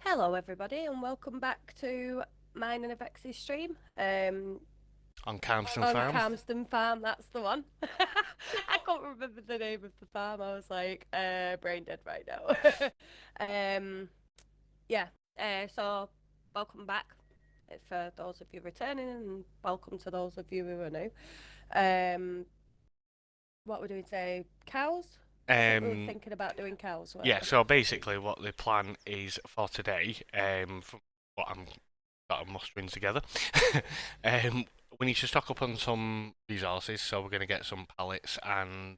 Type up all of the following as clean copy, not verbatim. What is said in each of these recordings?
Hello, everybody, and welcome back to mine and Avex's stream. On Calmsden On Farm. Calmsden Farm, that's the one. I can't remember the name of the farm. I was like, brain dead right now. um, yeah. So welcome back for those of you returning, and welcome to those of you who are new. Um, what we're doing today? Cows. I think we were Um, thinking about doing cows, weren't yeah, we? so basically what the plan is for today, from what I'm that I'm mustering together, um, we need to stock up on some resources, so we're going to get some pallets and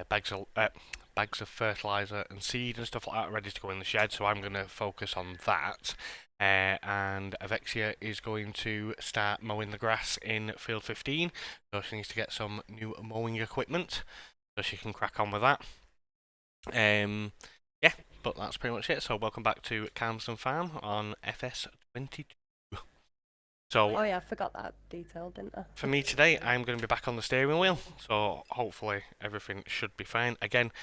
bags of fertilizer and seed and stuff like that ready to go in the shed. So I'm going to focus on that. And Avexia is going to start mowing the grass in field 15. So she needs to get some new mowing equipment so she can crack on with that. Yeah, but that's pretty much it. So welcome back to Calmsden Farm on FS22. So Oh yeah, I forgot that detail, didn't I? for me today, I'm going to be back on the steering wheel, so hopefully everything should be fine. Again,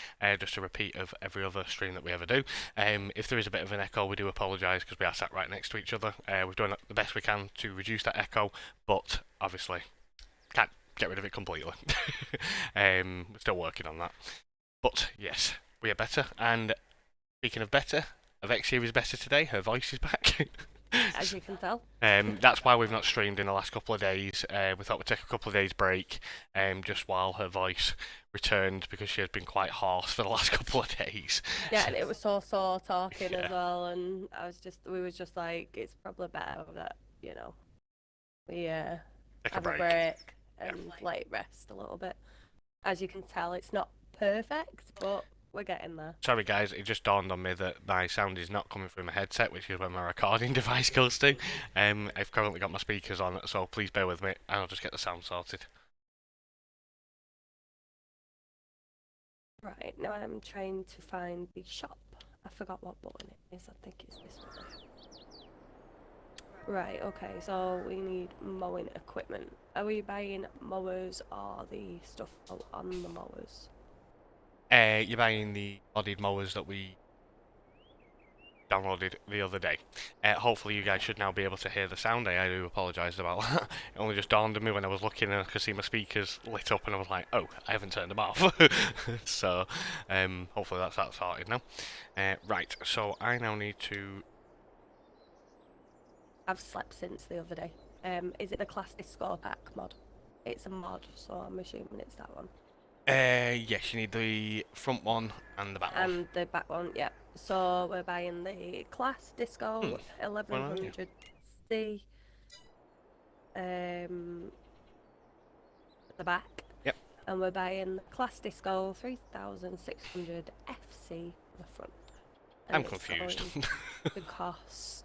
just a repeat of every other stream that we ever do. If there is a bit of an echo, we do apologise because we are sat right next to each other. We've done the best we can to reduce that echo, but obviously can't get rid of it completely. We're still working on that. But yes, we are better. And speaking of better, Avexia is better today. Her voice is back. As you can tell. That's why we've not streamed in the last couple of days. We thought we'd take a couple of days break, just while her voice returned because she has been quite hoarse for the last couple of days. Yeah, and it was so sore talking Yeah, as well, and we was just like, it's probably better that we take a have a break. break Yeah. and like rest a little bit. As you can tell, it's not perfect, but we're getting there. Sorry guys, it just dawned on me that my sound is not coming through my headset, which is where my recording device goes to. I've currently got my speakers on, so please bear with me, and I'll just get the sound sorted. Right, now I'm trying to find the shop. I forgot what button it is. I think it's this one. Right, okay, so we need mowing equipment. Are we buying mowers or the stuff on the mowers? You're buying the modded mowers that we downloaded the other day. Hopefully you guys should now be able to hear the sound. I do apologise about that. It only just dawned on me when I was looking and I could see my speakers lit up and I was like, oh, I haven't turned them off. So hopefully that's that sorted now. Right, so I now need to... I've slept since the other day. Is it the CLAAS Disco Pack mod? It's a mod, so I'm assuming it's that one. Yes, you need the front one and the back one. And the back one, yeah. So we're buying the CLAAS Disco Well, aren't you? 1100C. At the back. Yep. And we're buying the CLAAS Disco 3600 FC for the front. And I'm it's confused. going to cost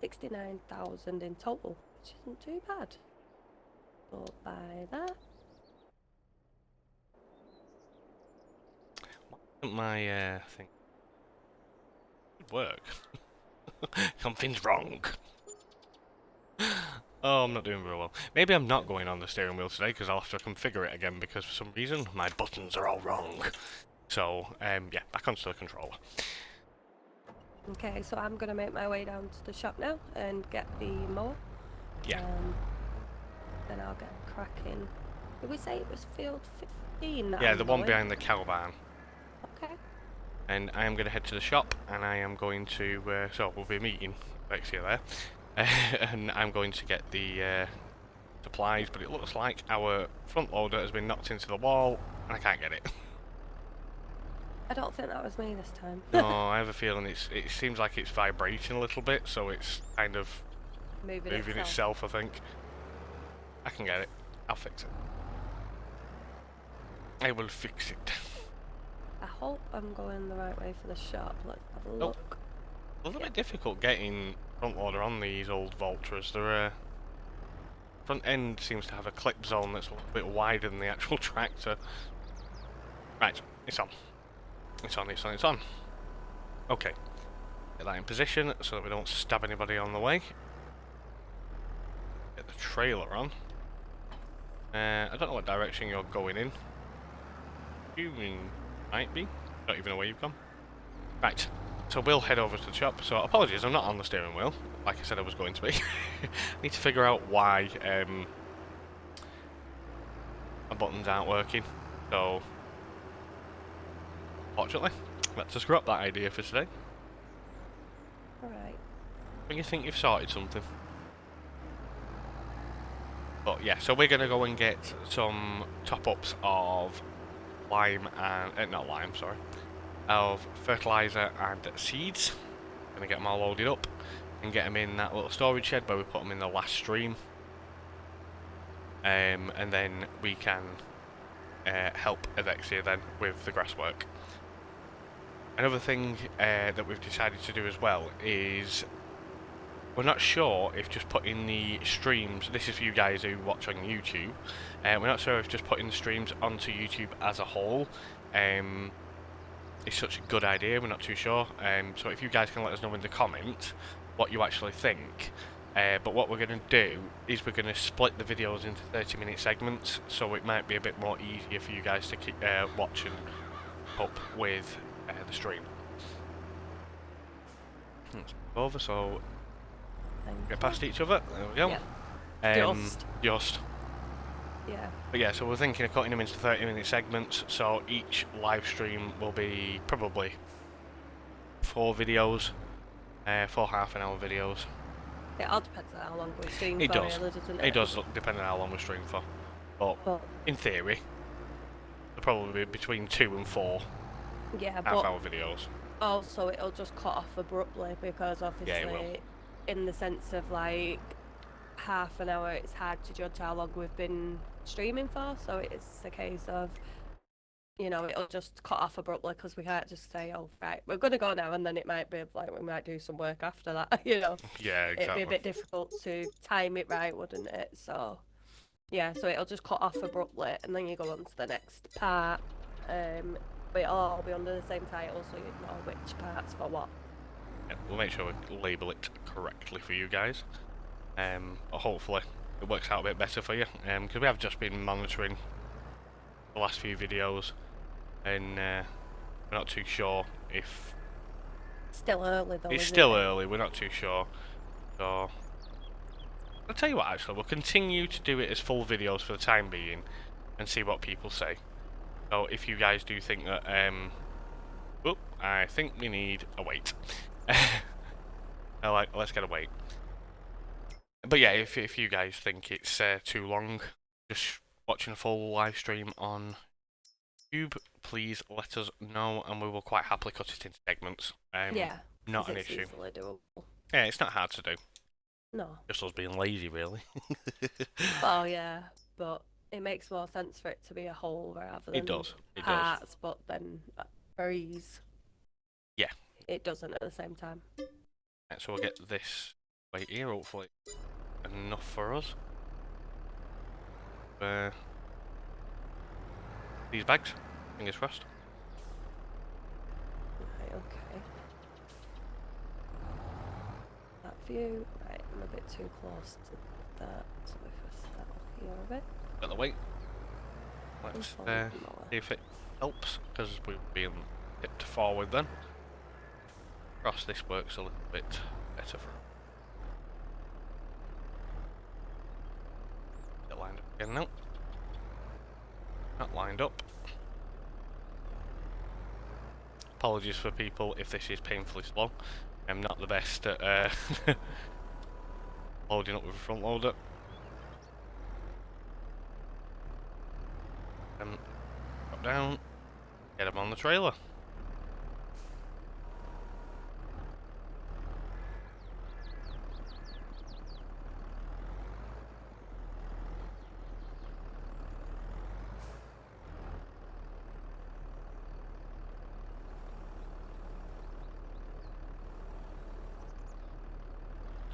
69,000 in total, which isn't too bad. So buy that. My thing work. Something's wrong. Oh, I'm not doing very well. Maybe I'm not going on the steering wheel today because I'll have to configure it again because for some reason my buttons are all wrong. So, yeah, back onto the controller. Okay, so I'm gonna make my way down to the shop now and get the mower. Yeah. Then I'll get cracking. Did we say it was field 15? That Yeah, I'm the one mowing? behind the cow barn. Okay. And I am going to head to the shop and I am going to, so we'll be meeting Lexia there. And I'm going to get the supplies, but it looks like our front loader has been knocked into the wall and I can't get it. I don't think that was me this time. No, I have a feeling it seems like it's vibrating a little bit, so it's kind of Moving itself, I think. I can get it. I'll fix it. I will fix it. I hope I'm going the right way for the shop. Let's have a look. A little bit difficult getting front loader on these old Valtras. Their front end seems to have a clip zone that's a little bit wider than the actual tractor. Right, it's on. It's on, it's on, it's on. Okay. Get that in position so that we don't stab anybody on the way. Get the trailer on. I don't know what direction you're going in. You might be. Don't even know where you've gone. Right, so we'll head over to the shop. So apologies, I'm not on the steering wheel, like I said I was going to be. I need to figure out why my buttons aren't working. So, fortunately, let's just scrap that idea for today. Alright. When you think you've sorted something. But yeah, so we're going to go and get some top-ups of lime and... not lime, sorry. Of fertiliser and seeds. Going to get them all loaded up and get them in that little storage shed where we put them in the last stream. And then we can help Avexia then with the grass work. Another thing that we've decided to do as well is we're not sure if just putting the streams, this is for you guys who watch on YouTube, we're not sure if just putting the streams onto YouTube as a whole is such a good idea. We're not too sure. So if you guys can let us know in the comments what you actually think. But what we're going to do is we're going to split the videos into 30-minute segments, so it might be a bit more easier for you guys to keep watching up with the stream. Let's move over so get past each other. There we go. Yeah. Just. Yeah. But yeah, so we're thinking of cutting them into 30-minute segments, so each live stream will be probably 4 videos, 4 half-an-hour videos. It all depends on how long we stream It for, does. really, doesn't it? It does, depend on how long we stream for. But in theory, they'll probably be between 2 and 4 half-hour videos. Also, it'll just cut off abruptly because obviously, in the sense of like half an hour, it's hard to judge how long we've been streaming for. So it's a case of, you know, it'll just cut off abruptly because we can't just say, oh, right, we're going to go now, and then it might be like we might do some work after that, you know. Yeah, exactly. It'd be a bit difficult to time it right, wouldn't it? So, yeah, so it'll just cut off abruptly, and then you go on to the next part. But it'll all be under the same title, so you know which part's for what. Yeah, we'll make sure we label it correctly for you guys. Hopefully it works out a bit better for you, because we have just been monitoring the last few videos, and we're not too sure if... Still early though. It's still early, we're not too sure. So, I'll tell you what, actually, we'll continue to do it as full videos for the time being, and see what people say. So if you guys do think that, I think we need a wait. Let's get a wait. But yeah, if you guys think it's too long, just watching a full live stream on YouTube, please let us know, and we will quite happily cut it into segments. Yeah, not an issue. Easily doable. Yeah, it's not hard to do. No. Just us being lazy, really. Oh yeah, but it makes more sense for it to be a whole rather than it does. parts, but then for ease, yeah, it doesn't at the same time. Right, so we'll get this weight here, hopefully enough for us. These bags, fingers crossed. Right, okay. That view, right, I'm a bit too close to that, so if I start here a bit. Got the weight. Let's see if it helps, because we're being tipped forward then. Cross, this works a little bit better for get lined up again now. Not lined up. Apologies for people if this is painfully slow. I'm not the best at loading up with a front loader. Drop down, get them on the trailer.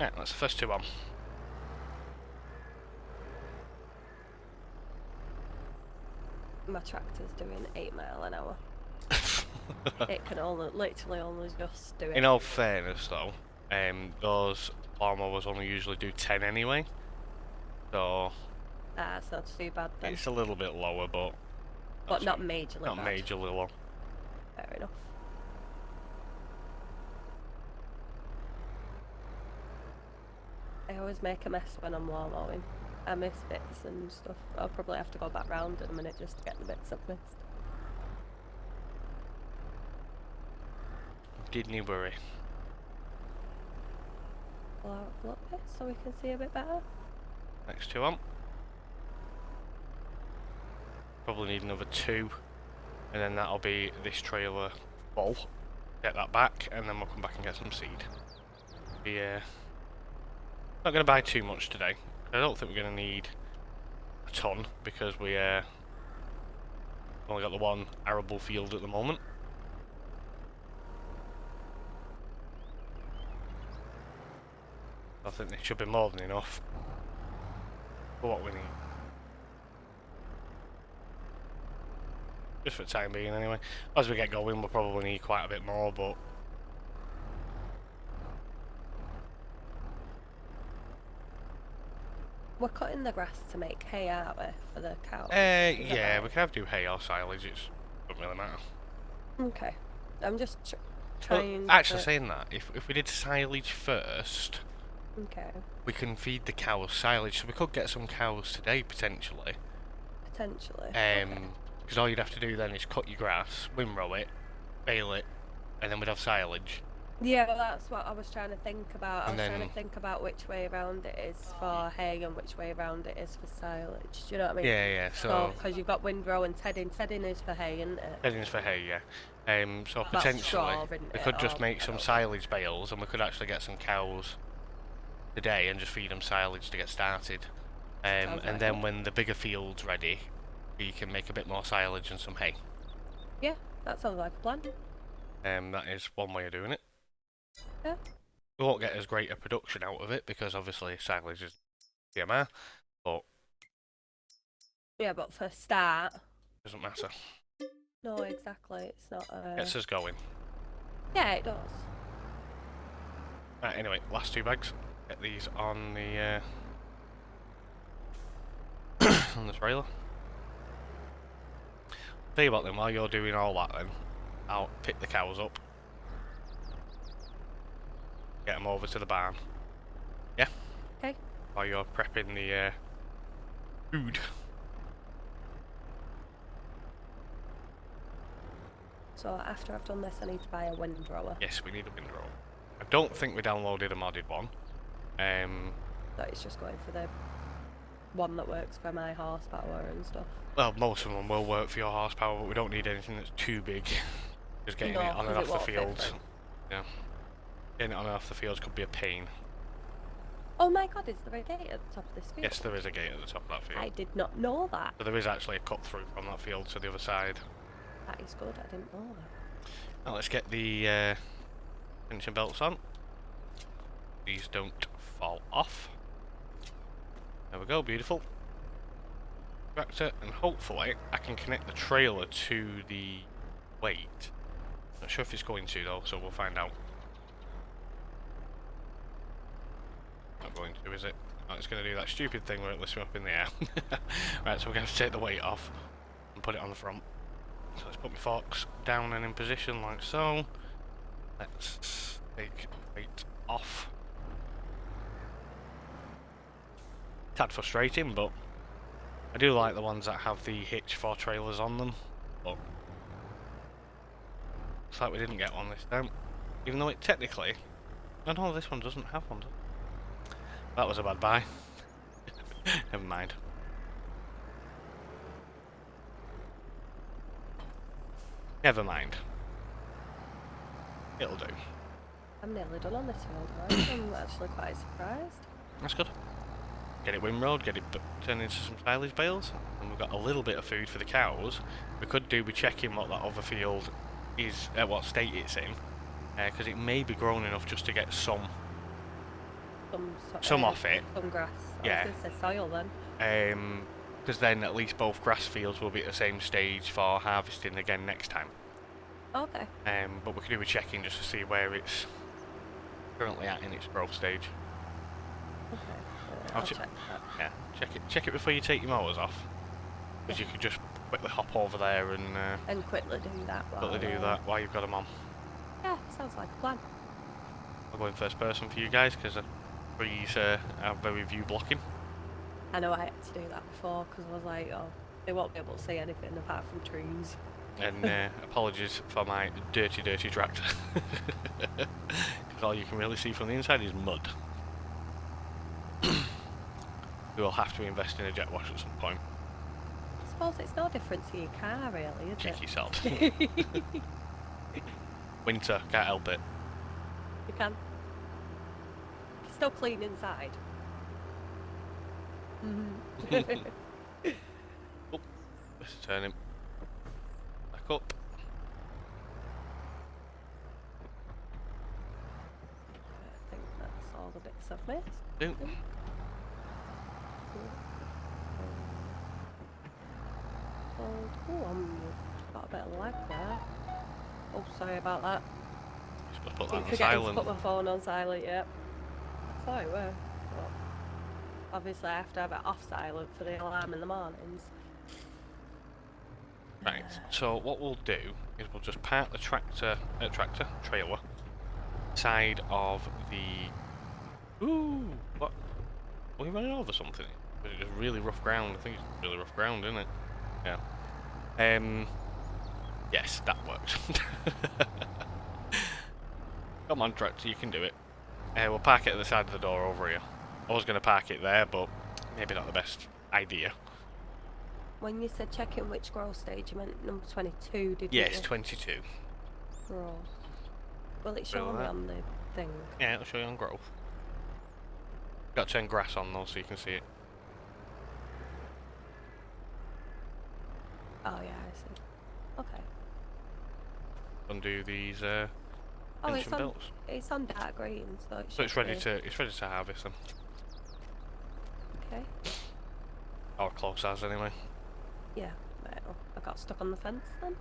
Right, that's the first 2 on. My tractor's doing 8 miles an hour. It can literally only just do it. In all fairness though, those lawnmowers only usually do 10 anyway. So... it's not too bad then. It's a little bit lower, but... But not majorly Not bad. majorly low. Fair enough. always make a mess when I'm lawn mowing. I miss bits and stuff. I'll probably have to go back round in a minute just to get the bits I've missed. Didn't worry. Pull out a little bit so we can see a bit better. Next two on. Probably need another 2, and then that'll be this trailer full. Get that back, and then we'll come back and get some seed. Not going to buy too much today. I don't think we're going to need a ton, because we only got the one arable field at the moment. I think it should be more than enough for what we need. Just for the time being anyway. As we get going we'll probably need quite a bit more, but we're cutting the grass to make hay, aren't we, for the cows? yeah, we can have do hay or silage, it doesn't really matter. Okay. I'm just trying actually saying that, if we did silage first, okay, we can feed the cows silage, so we could get some cows today potentially. Potentially. Because all you'd have to do then is cut your grass, windrow it, bale it, and then we'd have silage. Yeah, well that's what I was trying to think about. I was trying to think about which way around it is for hay and which way around it is for silage. Do you know what I mean? Yeah, so... Because you've got windrow and tedding. Tedding is for hay, isn't it? Tedding's for hay, yeah. So That's potentially, straw, we could just make some silage bales, and we could actually get some cows today and just feed them silage to get started. And then when the bigger field's ready, we can make a bit more silage and some hay. Yeah, that sounds like a plan. That is one way of doing it. Yeah. We won't get as great a production out of it because obviously silage is PMR, but yeah, but for a start, doesn't matter. No, exactly. It's not. Gets us going. Yeah, it does. Right. Anyway, last 2 bags. Get these on the on the trailer. Tell you what then, while you're doing all that then, I'll pick the cows up. Get them over to the barn. Yeah? Okay. While you're prepping the food. So after I've done this, I need to buy a windrower. Yes, we need a windrower. I don't think we downloaded a modded one. That is just going for the one that works for my horsepower and stuff. Well, most of them will work for your horsepower, but we don't need anything that's too big. Just getting it on and off the fields. Yeah. Getting it on and off the fields could be a pain. Oh my god, is there a gate at the top of this field? Yes, there is a gate at the top of that field. I did not know that. So there is actually a cut through from that field to the other side. That is good, I didn't know that. Now let's get the tension belts on. These don't fall off. There we go, beautiful. Tractor, and hopefully I can connect the trailer to the weight. Not sure if it's going to though, so we'll find out. Not going to, is it? Oh, it's going to do that stupid thing where it lifts me up in the air. Right, so we're going to take the weight off and put it on the front. So let's put my forks down and in position like so. Let's take weight off. Tad frustrating, but I do like the ones that have the hitch for trailers on them. But looks like we didn't get one this time, even though it technically. No, this one doesn't have one. That was a bad buy. Never mind. Never mind. It'll do. I'm nearly done on this field, right? I'm actually quite surprised. That's good. Get it windrowed, get it turned into some silage bales, and we've got a little bit of food for the cows. We could do with checking what that other field is, what state it's in, because it may be grown enough just to get some off it. Some grass. Yeah. I was going to say soil then. Because then at least both grass fields will be at the same stage for harvesting again next time. Okay. But we could do a checking just to see where it's currently at in its growth stage. Okay. I'll check that. Yeah, check it before you take your motors off. Because you could just quickly hop over there and quickly do that while you've got them on. Yeah, sounds like a plan. I'll go in first person for you guys because trees are very view blocking. I know I had to do that before because I was like, oh, they won't be able to see anything apart from trees. And apologies for my dirty, dirty tractor. Because all you can really see from the inside is mud. We will have to invest in a jet wash at some point. I suppose it's no different to your car, really, is Cheeky sod. it? Winter, can't help it. You can. It's still clean inside. Oh, let's turn him back up. I think that's all the bits I've missed. Do. Oh, got a bit of lag there. Oh, sorry about that. You're supposed to put that Keep on forgetting silent. to put my phone on silent, yep. Sorry, where? Well, obviously I have to have it off silent for the alarm in the mornings. Right, so what we'll do is we'll just park the trailer, side of the... Ooh, what? Are we running over something? Was it just really rough ground? I think it's really rough ground, isn't it? Yeah. Yes, that works. Come on, tractor, you can do it. We'll park it at the side of the door over here. I was going to park it there, but maybe not the best idea. When you said checking which growth stage, you meant number 22, did you? Yes, 22. Growth. Will it show me on the thing? Yeah, it'll show you on growth. Got to turn grass on though, so you can see it. Oh yeah, I see. Okay. Undo these Oh, engine belts. it's on dark green, so It's ready to harvest them. Okay. Or close as anyway. Yeah. Right. Oh, I got stuck on the fence then.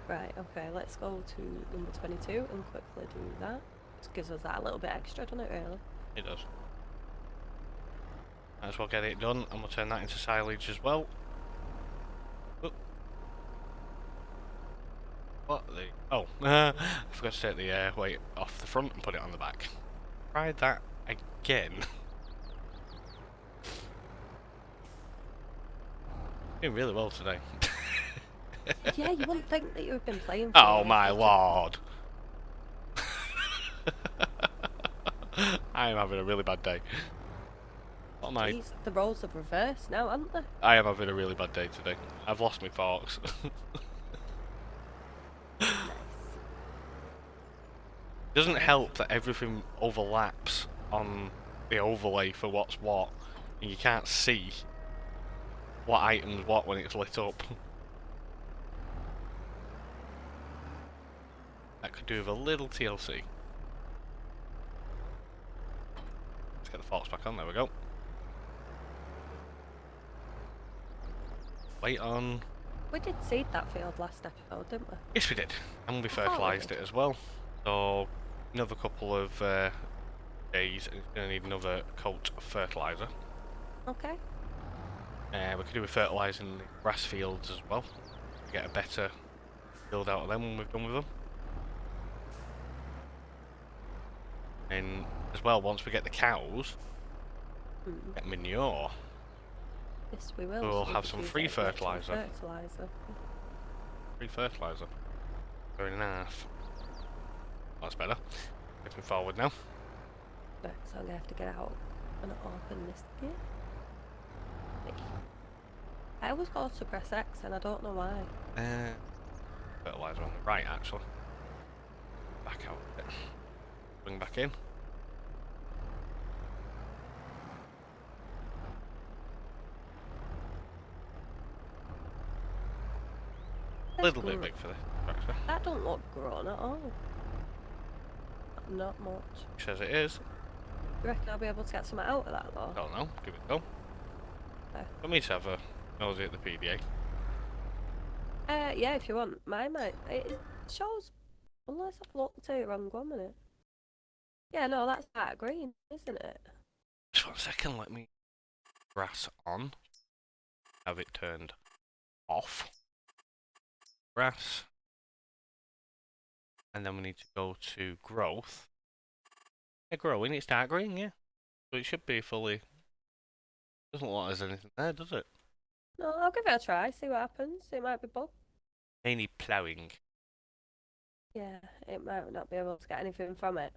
Right. Okay. Let's go to number 22 and quickly do that. Just gives us that a little bit extra, doesn't it? Really. It does. Might as well get it done, and we'll turn that into silage as well. Oop. What the? Oh, I forgot to take the weight off the front and put it on the back. Tried that again. Doing really well today. Yeah, you wouldn't think that you've been playing. For Oh years, my would you? lord! I am having a really bad day. What am I? Jeez, the roles have reversed now, haven't they? I am having a really bad day today. I've lost my forks. Nice. Doesn't help that everything overlaps on the overlay for what's what, and you can't see what item's what when it's lit up. That could do with a little TLC. Let's get the forks back on, there we go. Wait on. We did seed that field last episode, didn't we? Yes, we did. And we we fertilised did. it as well. So, another couple of days, and it's going to need another coat of fertiliser. Okay. We could do with fertilising the grass fields as well. Get a better build out of them when we've done with them. And as well, once we get the cows, get manure. Yes, we will. We'll so have could some use free it as natural fertiliser. fertiliser. Free fertiliser. Going in half. That's better. Moving forward now. Right, so I'm going to have to get out and open this again. I always go to press X and I don't know why. Fertiliser on the right, actually. Back out a bit. Bring back in. A little bit big for this tractor. That don't look grown at all. Not much. Says it is. You reckon I'll be able to get some out of that though? Don't know. Give it a go. Okay. Let me have a nosy at the PDA. Yeah, if you want. Mine might. It shows. Unless I've looked at it wrong 1 minute. Yeah, no, that's dark green, isn't it? Just 1 second. Let me grass on. Have it turned off. Grass. And then we need to go to growth. Yeah, growing. It's dark green, yeah. So it should be fully. Doesn't look like there's anything there, does it? No, I'll give it a try, see what happens. It might be bug. They need ploughing. Yeah, it might not be able to get anything from it.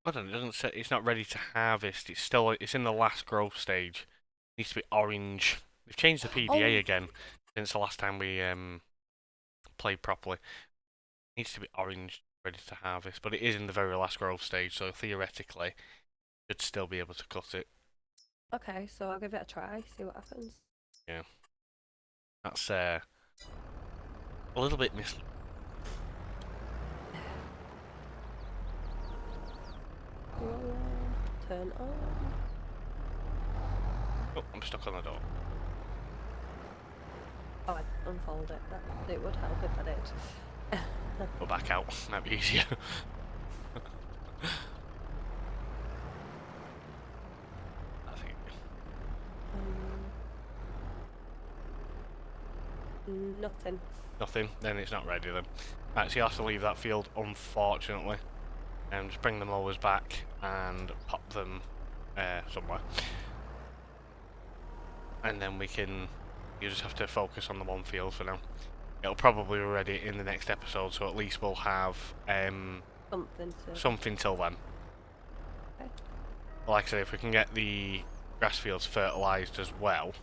I don't know, it doesn't say it's not ready to harvest. It's in the last growth stage. It needs to be orange. They've changed the PDA Oh, again since the last time we played properly. It needs to be orange, ready to harvest, but it is in the very last growth stage, so theoretically, should still be able to cut it. okay, so I'll give it a try, see what happens. Yeah, that's a little bit misleading. Turn on. Oh, I'm stuck on the door. Oh, I unfold it. It would help if I did. Go back out. That'd be easier. I think. Nothing. Nothing. Then it's not ready then. Right, so you'll have to leave that field, unfortunately. And just bring the mowers back and pop them somewhere. And then you just have to focus on the one field for now. It'll probably be ready in the next episode, so at least we'll have something till then. Okay. Like I say, if we can get the grass fields fertilised as well,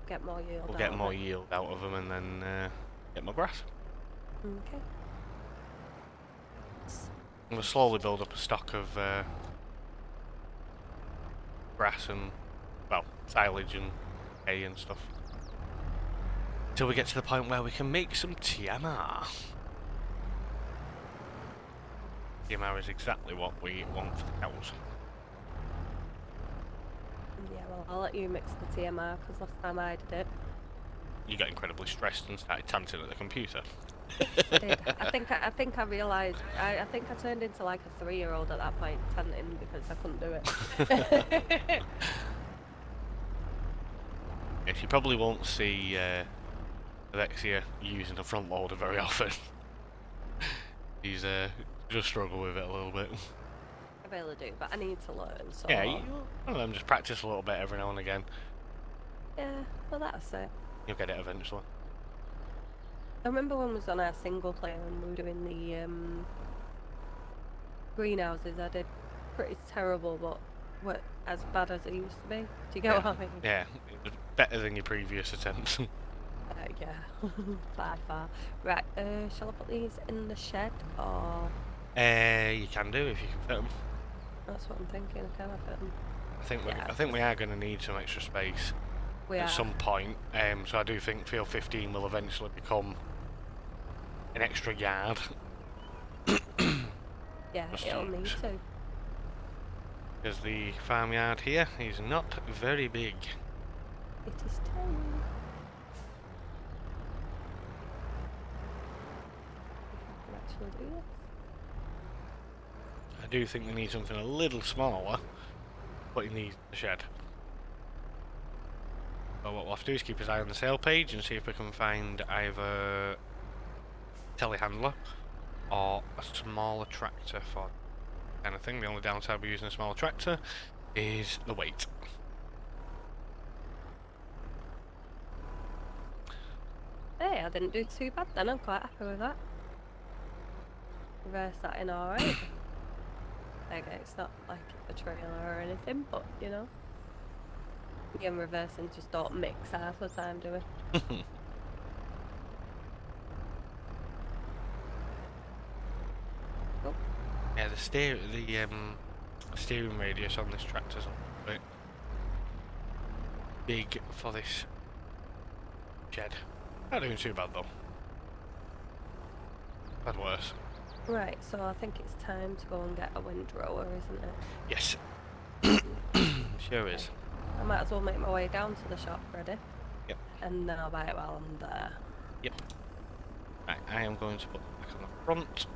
get more yield. We'll get more yield out of them, and then get more grass. Okay. And we'll slowly build up a stock of grass and, well, silage and hay and stuff. Till we get to the point where we can make some TMR. TMR is exactly what we want for the cows. Yeah, well, I'll let you mix the TMR because last time I did it. You got incredibly stressed and started tanting at the computer. I did. I think I realised. I think I turned into like a 3-year-old at that point, tanting because I couldn't do it. Yes, you probably won't see Alexia using a front loader very often. He's just struggle with it a little bit. I really do, but I need to learn. So Yeah, one of them just practice a little bit every now and again. yeah, well that's it. You'll get it eventually. I remember when we was on our single player and we were doing the greenhouses. I did pretty terrible, but weren't as bad as it used to be. Do you get what I mean? Yeah, it was better than your previous attempts. Yeah, by far. Right, shall I put these in the shed or? You can do if you can fit them. That's what I'm thinking. Can I fit them? I think we are going to need some extra space at some point. So I do think field 15 will eventually become an extra yard. Yeah, it'll need to. Because the farmyard here is not very big. It is tiny. Do this. I do think we need something a little smaller, but in the shed. So what we'll have to do is keep his eye on the sale page and see if we can find either telehandler or a smaller tractor for kind of thing. The only downside with using a smaller tractor is the weight. Hey, I didn't do too bad then. I'm quite happy with that. Reverse that in alright. Okay, it's not like a trailer or anything, but you know. Me and reversing just don't mix half the time, do we? Oh. Yeah, the steering radius on this tractor's a bit big for this shed. Not doing too bad though. Had worse. Right, so I think it's time to go and get a windrower, isn't it? Yes. Sure is. I might as well make my way down to the shop ready. Yep. And then I'll buy it while I'm there. Yep. Right, I am going to put it back on the front.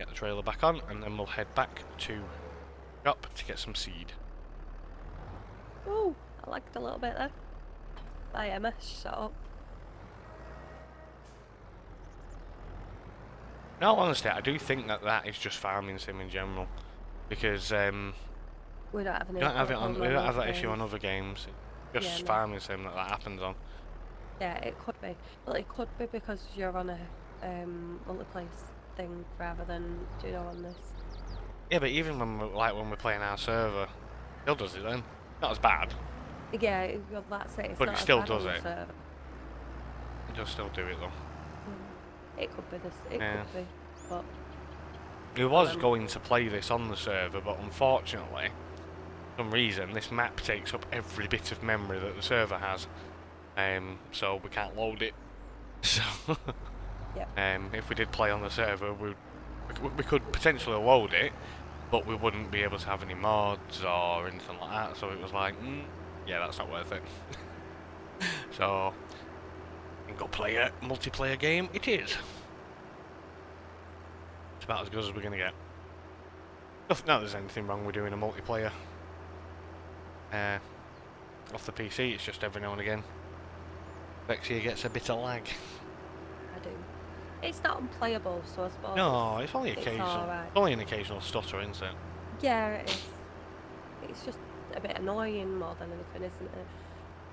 Get the trailer back on, and then we'll head back to shop to get some seed. Ooh, I liked a little bit there. Bye Emma, shut up. No, honestly, I do think that that is just farming sim in general, because We don't have we any don't have it on. problem We don't have other that issue on games. other games. It's Yeah, just no. farming sim that happens on. Yeah, it could be. Well, it could be because you're on a multiplayer thing rather than, you know, on this. Yeah, but even when we're playing our server, still does it then. Not as bad, Yeah, well, that's it. It's but it not as still bad does on the it. server. It does still do it though. It could be this. It Yeah. could be, but We was going to play this on the server, but unfortunately, for some reason, this map takes up every bit of memory that the server has. So we can't load it. So, yeah. if we did play on the server, we could potentially load it, but we wouldn't be able to have any mods or anything like that. So it was like, yeah, that's not worth it. So, single player multiplayer game it is. It's about as good as we're gonna get. Not that there's anything wrong with doing a multiplayer off the PC. It's just every now and again Vexia gets a bit of lag. I do. It's not unplayable, so I suppose. No, it's only occasional. It's alright. Only an occasional stutter, isn't it? Yeah, it is. It's just a bit annoying more than anything, isn't it?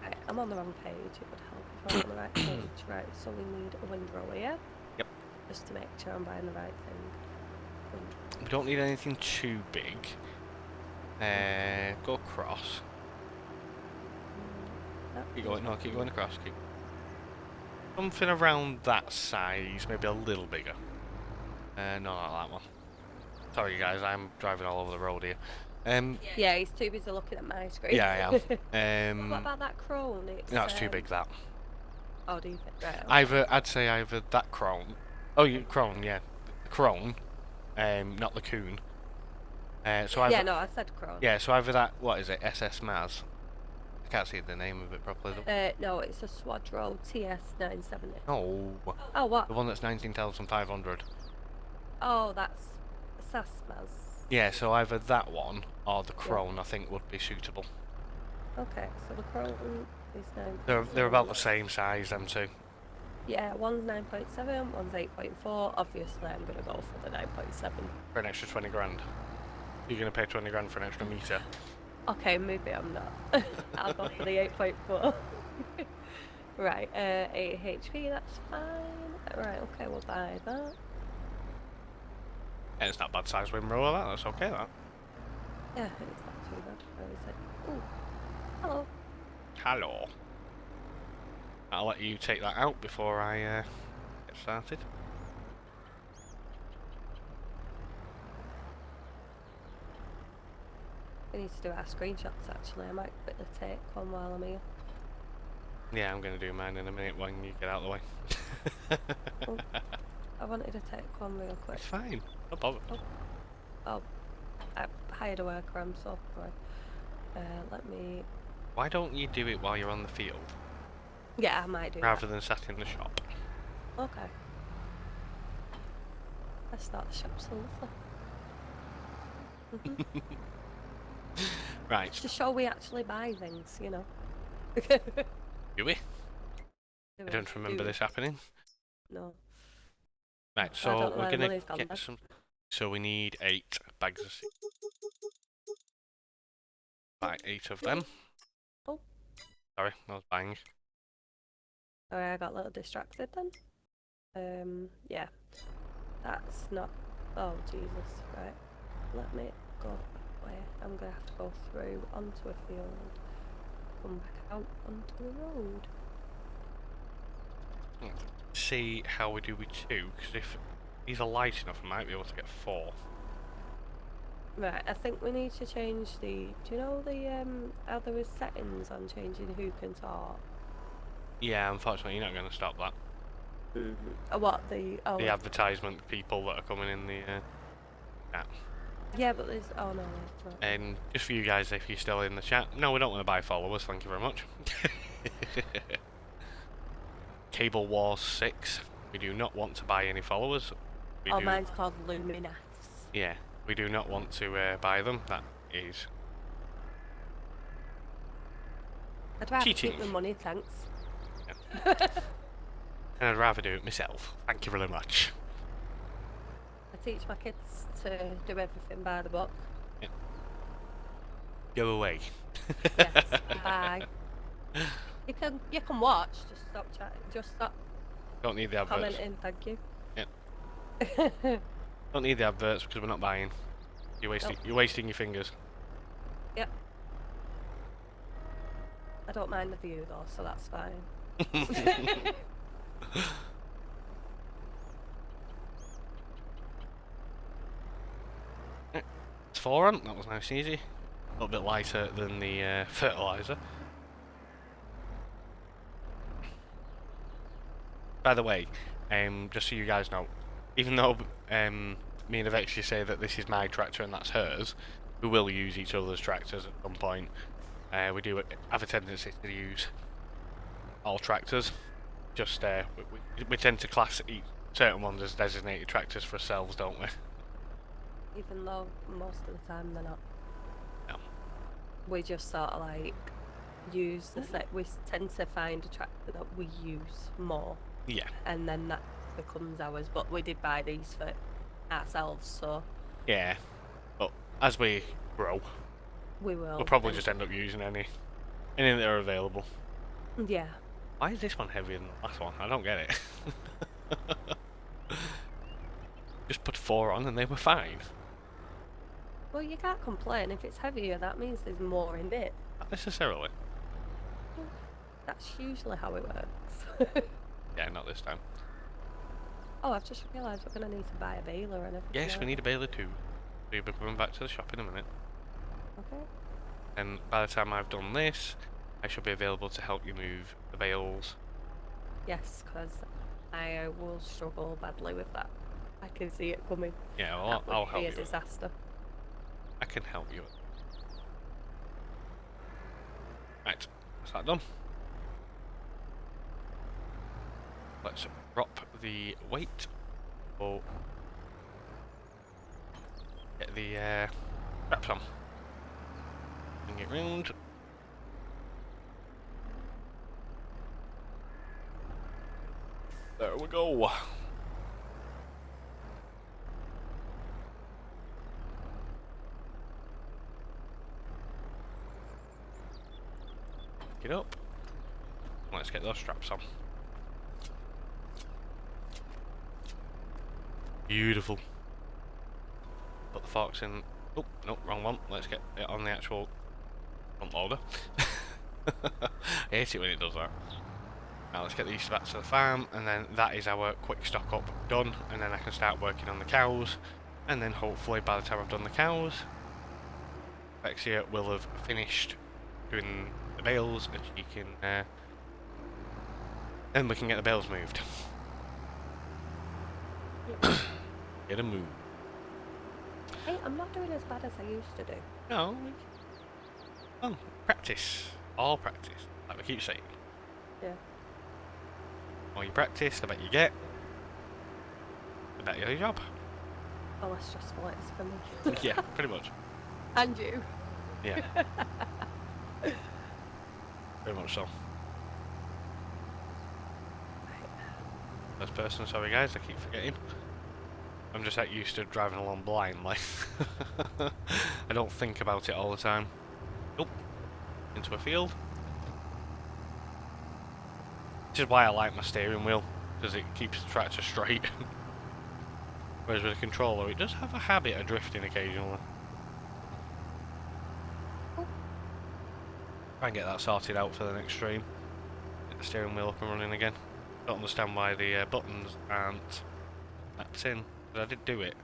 Right, I'm on the wrong page. It would help if I'm on the right page. Right, so we need a windrow here. Yep. Just to make sure I'm buying the right thing. We don't need anything too big. Go across. Keep going. No, keep going across. Keep. Something around that size, maybe a little bigger. No, not that one. Sorry, guys, I'm driving all over the road here. Yeah, he's too busy looking at my screen. Yeah, I am. What about that crone? No, it's too big. That. Oh, do you think? Right. Okay. I'd say either that crone. Oh, crone, yeah, crone. Not the coon. So either, yeah, no, I said crone. Yeah, so either that. What is it? SS Maz. I can't see the name of it properly though. No, it's a Swadro TS970. Oh. Oh, what? The one that's 19,500. Oh, that's Sasmaz. Yeah, so either that one or the crone, I think, would be suitable. Okay, so the crone is 9. They're about the same size, them two. Yeah, one's 9.7, one's 8.4. Obviously, I'm gonna go for the 9.7. For an extra 20 grand. You're gonna pay 20 grand for an extra meter. Okay, maybe I'm not. I'll go for the 8.4. Right, 8 HP, that's fine. Right, okay, we'll buy that. And it's not bad size windrow, that's okay, that. Yeah, it's not too bad. Where is it? Ooh, hello. Hello. I'll let you take that out before I get started. We need to do our screenshots actually. I might quickly take one while I'm here. Yeah, I'm going to do mine in a minute when you get out of the way. Oh, I wanted to take one real quick. It's fine, no bother. Oh, I hired a worker, I'm so sorry. Let me... Why don't you do it while you're on the field? Yeah, I might do rather than sat in the shop. Okay. Let's start the shop so lovely. Right. To show we actually buy things, you know. Do we? I don't remember this happening. No. Right, so we're gonna get some. So we need 8 bags of seed. Buy 8 of them. Oh. Sorry, I was buying. Sorry, I got a little distracted then. Yeah. That's not... Oh, Jesus. Right. Let me go that way. I'm going to have to go through onto a field. Come back out onto the road. See how we do with 2, because if these are light enough, I might be able to get 4. Right, I think we need to change the... Do you know the, how there is settings on changing who can talk? Yeah, unfortunately you're not going to stop that. What, the... Oh, the advertisement people that are coming in the chat. Yeah, but there's... Oh, no, there's not. And just for you guys, if you're still in the chat, no, we don't want to buy followers, thank you very much. Cable Wars 6, we do not want to buy any followers. Mine's called Luminous. Yeah, we do not want to buy them, that is... I'd rather cheating. keep the money, thanks. Yeah. And I'd rather do it myself, thank you very much. teach my kids to do everything by the book. Yeah. Go away. Yes. Bye. You can watch. Just stop chatting. Just stop Don't need the adverts. commenting. Thank you. Yeah. Don't need the adverts because we're not buying. You're wasting your fingers. Yep. I don't mind the view though, so that's fine. It's 4 on. That was nice and easy. A little bit lighter than the fertilizer. By the way, just so you guys know, even though me and Avexia say that this is my tractor and that's hers, we will use each other's tractors at some point. We do have a tendency to use all tractors. Just we tend to class certain ones as designated tractors for ourselves, don't we? Even though most of the time they're not. No. We just sort of like use the set. We tend to find a tractor that we use more. Yeah. And then that becomes ours. But we did buy these for ourselves, so. Yeah. But as we grow, we'll probably just end up using any that are available. Yeah. Why is this one heavier than the last one? I don't get it. Just put 4 on and they were fine. Well, you can't complain. If it's heavier, that means there's more in it. Not necessarily. That's usually how it works. Yeah, not this time. Oh, I've just realised we're going to need to buy a baler and everything. Yes, we need a baler too. So you'll be coming back to the shop in a minute. Okay. And by the time I've done this, I should be available to help you move the bales. Yes, because I will struggle badly with that. I can see it coming. Yeah, well, I'll help you. That would be a disaster. I can help you. Right, that's that done. Let's drop the weight. Oh, get the straps on. Bring it round. There we go. Get up. Let's get those straps on. Beautiful. Put the forks in. Oh, no, wrong one. Let's get it on the actual front loader. I hate it when it does that. Now let's get these back to the farm, and then that is our quick stock up done, and then I can start working on the cows, and then hopefully by the time I've done the cows, Alexia will have finished doing the bales, and she can then we can get the bales moved. Get them moved. Hey, I'm not doing as bad as I used to do. No. Oh, practice. All practice. Like we keep saying. Yeah. The more you practice, the better you get. The better your job. Oh, less stressful it is for me. Yeah, pretty much. And you. Yeah. Very much so. First person, sorry guys, I keep forgetting. I'm just that used to driving along blindly. I don't think about it all the time. Nope. Into a field. Which is why I like my steering wheel, because it keeps the tractor straight. Whereas with a controller, it does have a habit of drifting occasionally. Try and get that sorted out for the next stream. Get the steering wheel up and running again. Don't understand why the buttons aren't mapped in, but I did do it.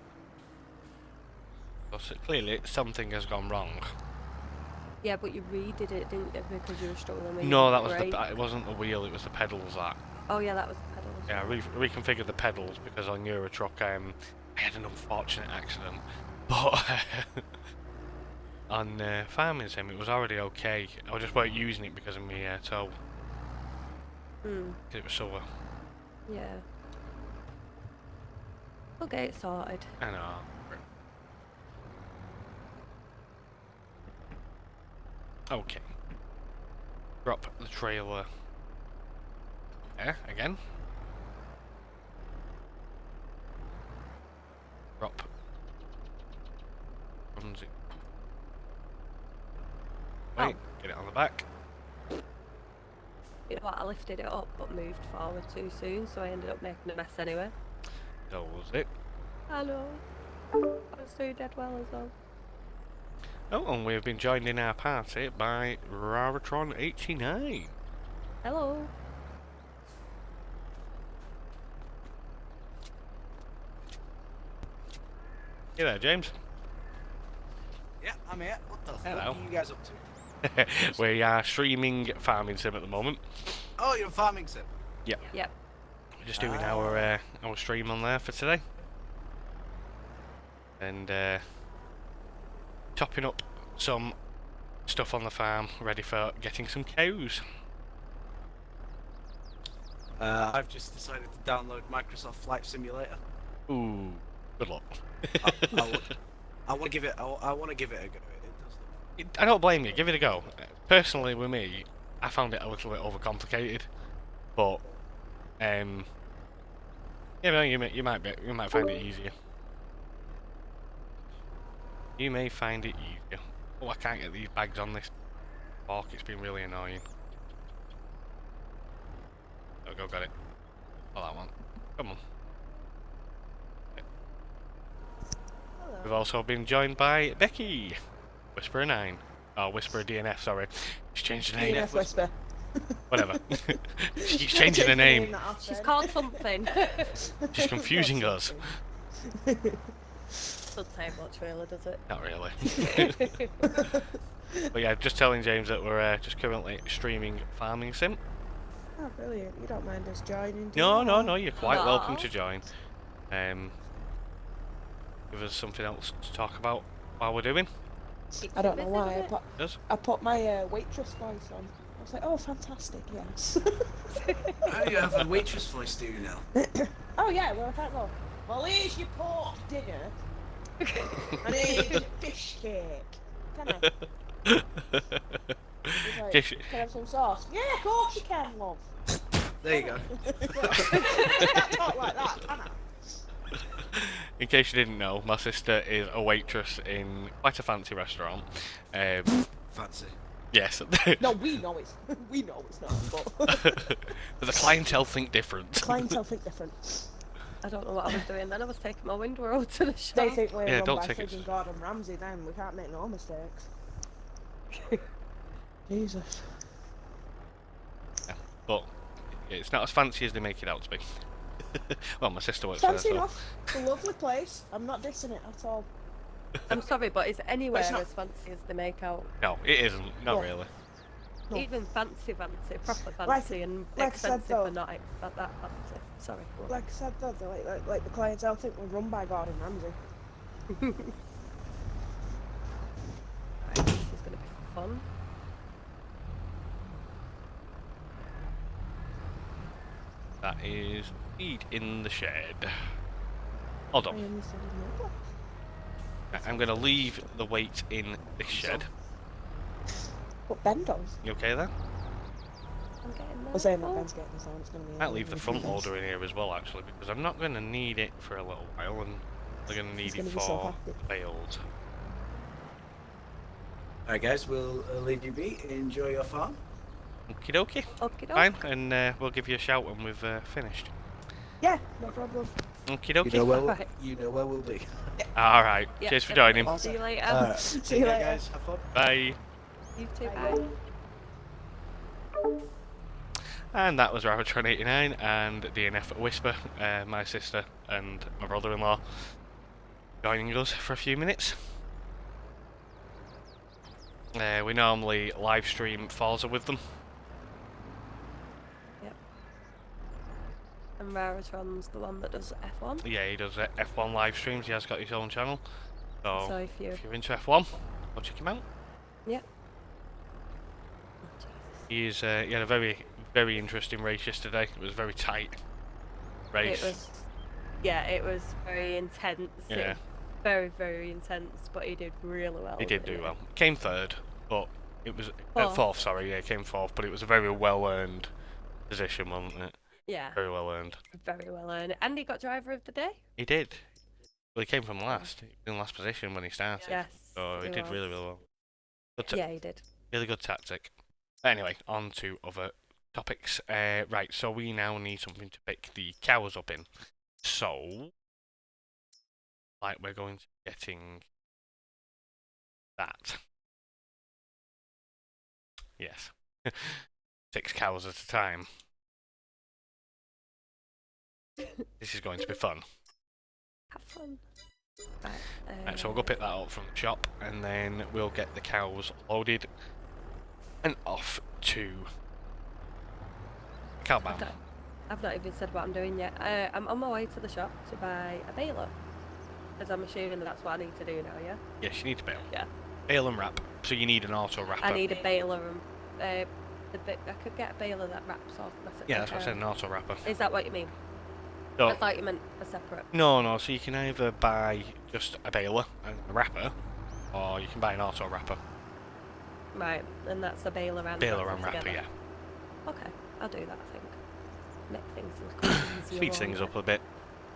So clearly something has gone wrong. Yeah, but you redid it, didn't you? Because you were struggling with No, that was brake. it wasn't the wheel, it was the pedals that. Oh yeah, that was the pedals. Yeah, I reconfigured the pedals because on Euro Truck I had an unfortunate accident. But on Farming Sim it was already okay. I just weren't using it because of my toe. It was sore. Yeah. We'll get it sorted. I know. Okay. Drop the trailer there again. Drop. Runs it. Wait, get it on the back. You know what, I lifted it up but moved forward too soon, so I ended up making a mess anyway. That was it. I know. I was doing dead well as well. Oh, and we've been joined in our party by Raratron89. Hello. You there, James? Yeah, I'm here. What the Hello. fuck are you guys up to? We are streaming farming sim at the moment. Oh, you're farming sim. Yep. Yep. We're just doing our stream on there for today. And topping up some stuff on the farm, ready for getting some cows. I've just decided to download Microsoft Flight Simulator. Ooh, good luck. I want to give it. I want to give it a go. It does look. I don't blame you. Give it a go. Personally, with me, I found it a little bit overcomplicated, but you know, you might find it easier. You may find it easier. Oh, I can't get these bags on this fork. It's been really annoying. Oh, go got it. Oh, that one. Come on. Hello. We've also been joined by Becky. Whisperer 9. Oh, Whisperer DNF, sorry. She's changed her name. DNF Whisper. Whatever. She's changing her name. She's called something. She's confusing us. Doesn't take much really, does it? Not really. But yeah, just telling James that we're just currently streaming Farming Sim. Oh, brilliant. You don't mind us joining, do No, you? no, no, you're quite welcome No. to join. Give us something else to talk about while we're doing. Keeps I don't you know busy, why. doesn't it? Does? I put my waitress voice on. I was like, oh, fantastic, yes. Oh, you have a waitress voice, do you now? Oh, yeah, well, I can't go, well, here's your pork dinner. And here's your fish cake. Can I? He's like, Dish- can I have some sauce? Yeah, of course you can, love. There you go. I can't talk like that, can I? In case you didn't know, my sister is a waitress in quite a fancy restaurant. Fancy. Yes. No, we know it's not, but But the clientele think different. clientele think different. I don't know what I was doing then. I was taking my window out to the shop. They think we're Yeah, run don't by take it. friggin' Gordon Ramsay then. We can't make no mistakes. Jesus. But it's not as fancy as they make it out to be. Well, my sister works there, Fancy so... enough. It's a lovely place. I'm not dissing it at all. I'm sorry, but is it anywhere not- as fancy as they make out? No, it isn't. Not No. really. No. Even fancy, proper Like- fancy, and like I said, expensive though. but not that fancy. Sorry. go on. Like I said though, like the clientele think we're run by Gordon Ramsay. Right, this is going to be fun. That is feed in the shed. Hold I on. only said in the I'm going to leave the weight in this shed. But Ben does. You okay there? I'm getting there. We're saying that Oh, Ben's getting this on. It's going to be. Might leave the front loader in here as well, actually, because I'm not going to need it for a little while, and they're going to need He's it gonna be so for happy. bales. Alright, guys, we'll leave you be. Enjoy your farm. Okie dokie. okie doke. Fine, and we'll give you a shout when we've finished. Yeah, no problem. Okie You dokie. know where Right. you know where we'll be. Alright, Yeah, cheers for joining. definitely. See you later. Alright. See Take you care, later. guys. Have fun. Bye. You too. Bye. Bye. And that was Rabbitron89 and DNF Whisper, my sister and my brother-in-law, joining us for a few minutes. We normally live stream Forza with them. And Raratron's the one that does F1. Yeah, he does F1 live streams. He has got his own channel. So, So if if you're into F1, go check him out. Yep. He had a very, very interesting race yesterday. It was a very tight race. It was, yeah, it was very intense. Yeah. It was very, very intense, but he did really well. He did do didn't well. Came third, but it was Fourth. fourth. Sorry, yeah, came fourth, but it was a very well earned position, wasn't it? Yeah, Very well earned. very well earned. And he got driver of the day. He did. Well, he came from last. He was in last position when he started. Yes. So he did was. really, really well. Good Yeah, he did. really good tactic. Anyway, on to other topics. Right, so we now need something to pick the cows up in. So, like, we're going to be getting that. Yes. 6 cows at a time. This is going to be fun. Have fun. Right, Right, so we'll go pick that up from the shop, and then we'll get the cows loaded and off to cow barn. I've not even said what I'm doing yet. I'm on my way to the shop to buy a baler. As I'm assuming that's what I need to do now, yeah? Yes, you need to bale. Yeah. Bale and wrap. So you need an auto wrapper. I need a baler and I could get a baler that wraps off. Yeah, that's what I said, an auto wrapper. Is that what you mean? So, I thought you meant a separate. no, so you can either buy just a baler and a wrapper, or you can buy an auto wrapper. Right, and that's a baler and Baler and wrapper, together. yeah. Okay, I'll do that, I think. Make things a little easier. Speeds things up a bit.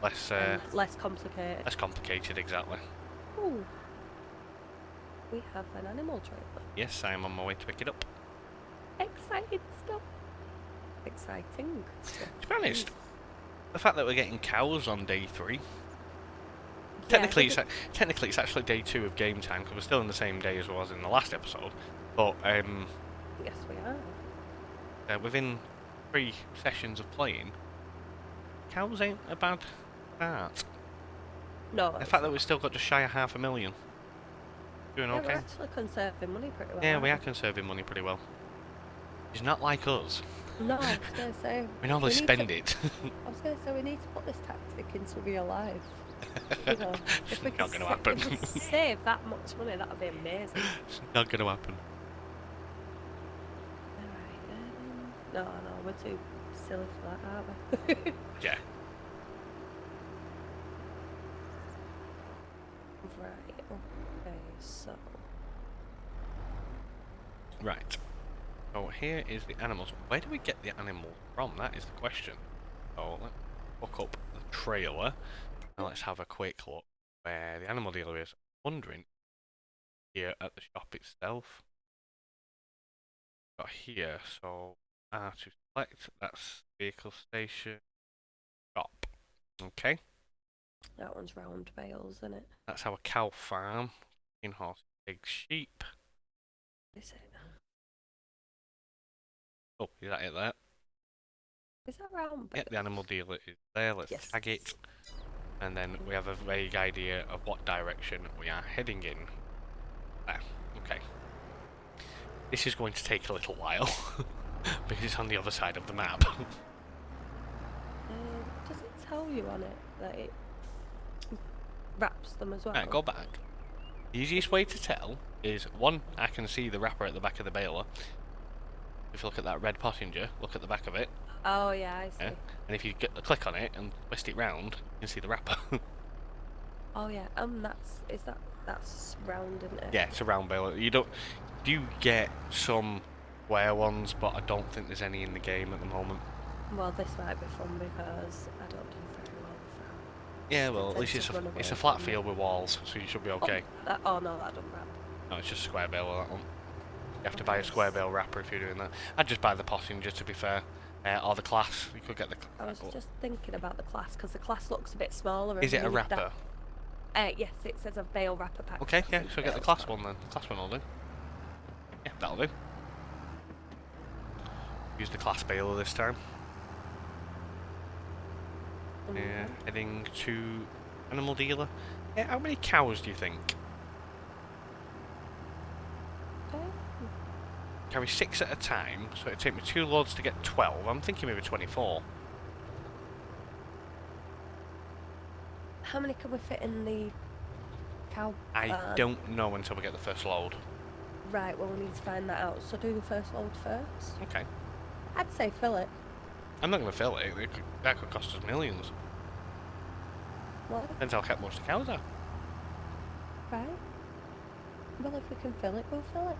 Less less complicated. less complicated, exactly. Ooh. We have an animal trailer. Yes, I am on my way to pick it up. Exciting stuff. Exciting stuff. To be honest, the fact that we're getting cows on day 3, Yeah, technically it's actually day 2 of game time, because we're still in the same day as was in the last episode, but yes, we are. within 3 sessions of playing, cows ain't a bad start. No, The fact that we've still got just shy of 500,000. Doing we're okay. actually conserving money pretty well. Yeah, we are aren't conserving money pretty well. It's not like us. No, I was going to say. We normally we need spend to- it. I was going to say we need to put this tactic into real life. You know, if we Not could gonna sa- happen. If we could save that much money, that would be amazing. It's not going to happen. Alright, no, we're too silly for that, aren't we? Yeah. Right, okay, so. Right. So here is the animals. Where do we get the animals from? That is the question. So let's hook up the trailer. Now let's have a quick look where the animal dealer is. Wondering here at the shop itself. Got here, so to select, that's vehicle station shop. Okay. That one's round bales, isn't it? That's our cow farm. In horse, pigs, sheep. Is it? Oh, is that it there? Is that round bales? Yep, the animal dealer is there. Let's Yes. tag it. And then we have a vague idea of what direction we are heading in. There. Okay. This is going to take a little while. Because it's on the other side of the map. Does it tell you on it that it wraps them as well? Right, go back. The easiest way to tell is, one, I can see the wrapper at the back of the baler. If you look at that red passenger, look at the back of it. Oh yeah, I see. Yeah. And if you click on it and twist it round, you can see the wrapper. Oh yeah, that's round, isn't it? Yeah, it's a round baler. You get some square ones, but I don't think there's any in the game at the moment. Well, this might be fun because I don't do very well with that. Yeah, well, at It least tends to run it's away a flat from me. field with walls, so you should be okay. Oh no, that don't wrap. No, it's just a square baler, that one. You have to buy a square bale wrapper if you're doing that. I'd just buy the passenger, to be fair. Or the CLAAS. You could get the I was just thinking about the CLAAS because the CLAAS looks a bit smaller. Is and it a we need that- wrapper? Yes, it says a bale wrapper pack. Okay, yeah, Some so get the bales CLAAS pack. one then. The CLAAS one will do. Yeah, that'll do. Use the CLAAS baler this time. Yeah, heading to animal dealer. Yeah, how many cows do you think? Carry 6 at a time, so it'd take me 2 loads to get 12. I'm thinking maybe 24. How many can we fit in the cow? I barn? don't know until we get the first load. Right, well we need to find that out. So do the first load first. Okay. I'd say fill it. I'm not going to fill it. That could cost us millions. What? Depends how much the cows are. Right. Well, if we can fill it, we'll fill it.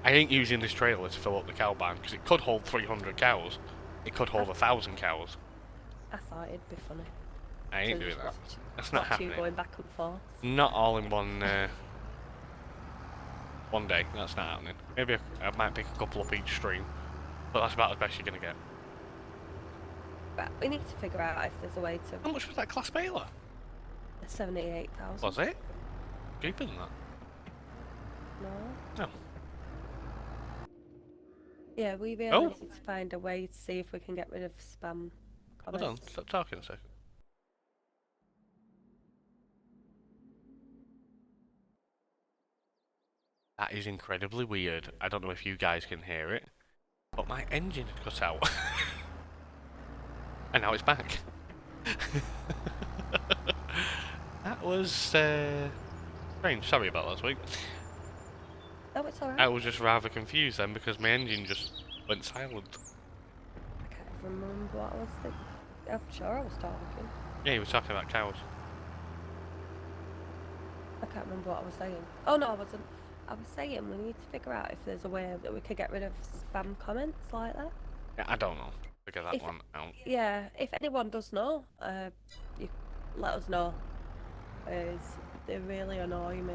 I ain't using this trailer to fill up the cow barn because it could hold 300 cows. It could hold 1,000 cows. I thought it'd be funny. I ain't to doing just that. watch, That's not watch you happening. going back and forth. Not all in one day. That's not happening. Maybe I might pick a couple up each stream, but that's about as best you're gonna get. But we need to figure out if there's a way to. How much was that class baler? 78,000. Was it? Cheaper than that. No. No. Yeah, we really Oh. need to find a way to see if we can get rid of spam Hold comments. on. Stop talking a second. That is incredibly weird. I don't know if you guys can hear it, but my engine had cut out. And now it's back. That was strange. Sorry about last week. Oh, it's alright. I was just rather confused then because my engine just went silent. I can't remember what I was thinking. I'm sure I was talking. Yeah, you were talking about cows. I can't remember what I was saying. Oh no, I wasn't. I was saying we need to figure out if there's a way that we could get rid of spam comments like that. Yeah, I don't know. Figure that If- one out. Yeah, if anyone does know, you let us know. 'Cause they really annoy me.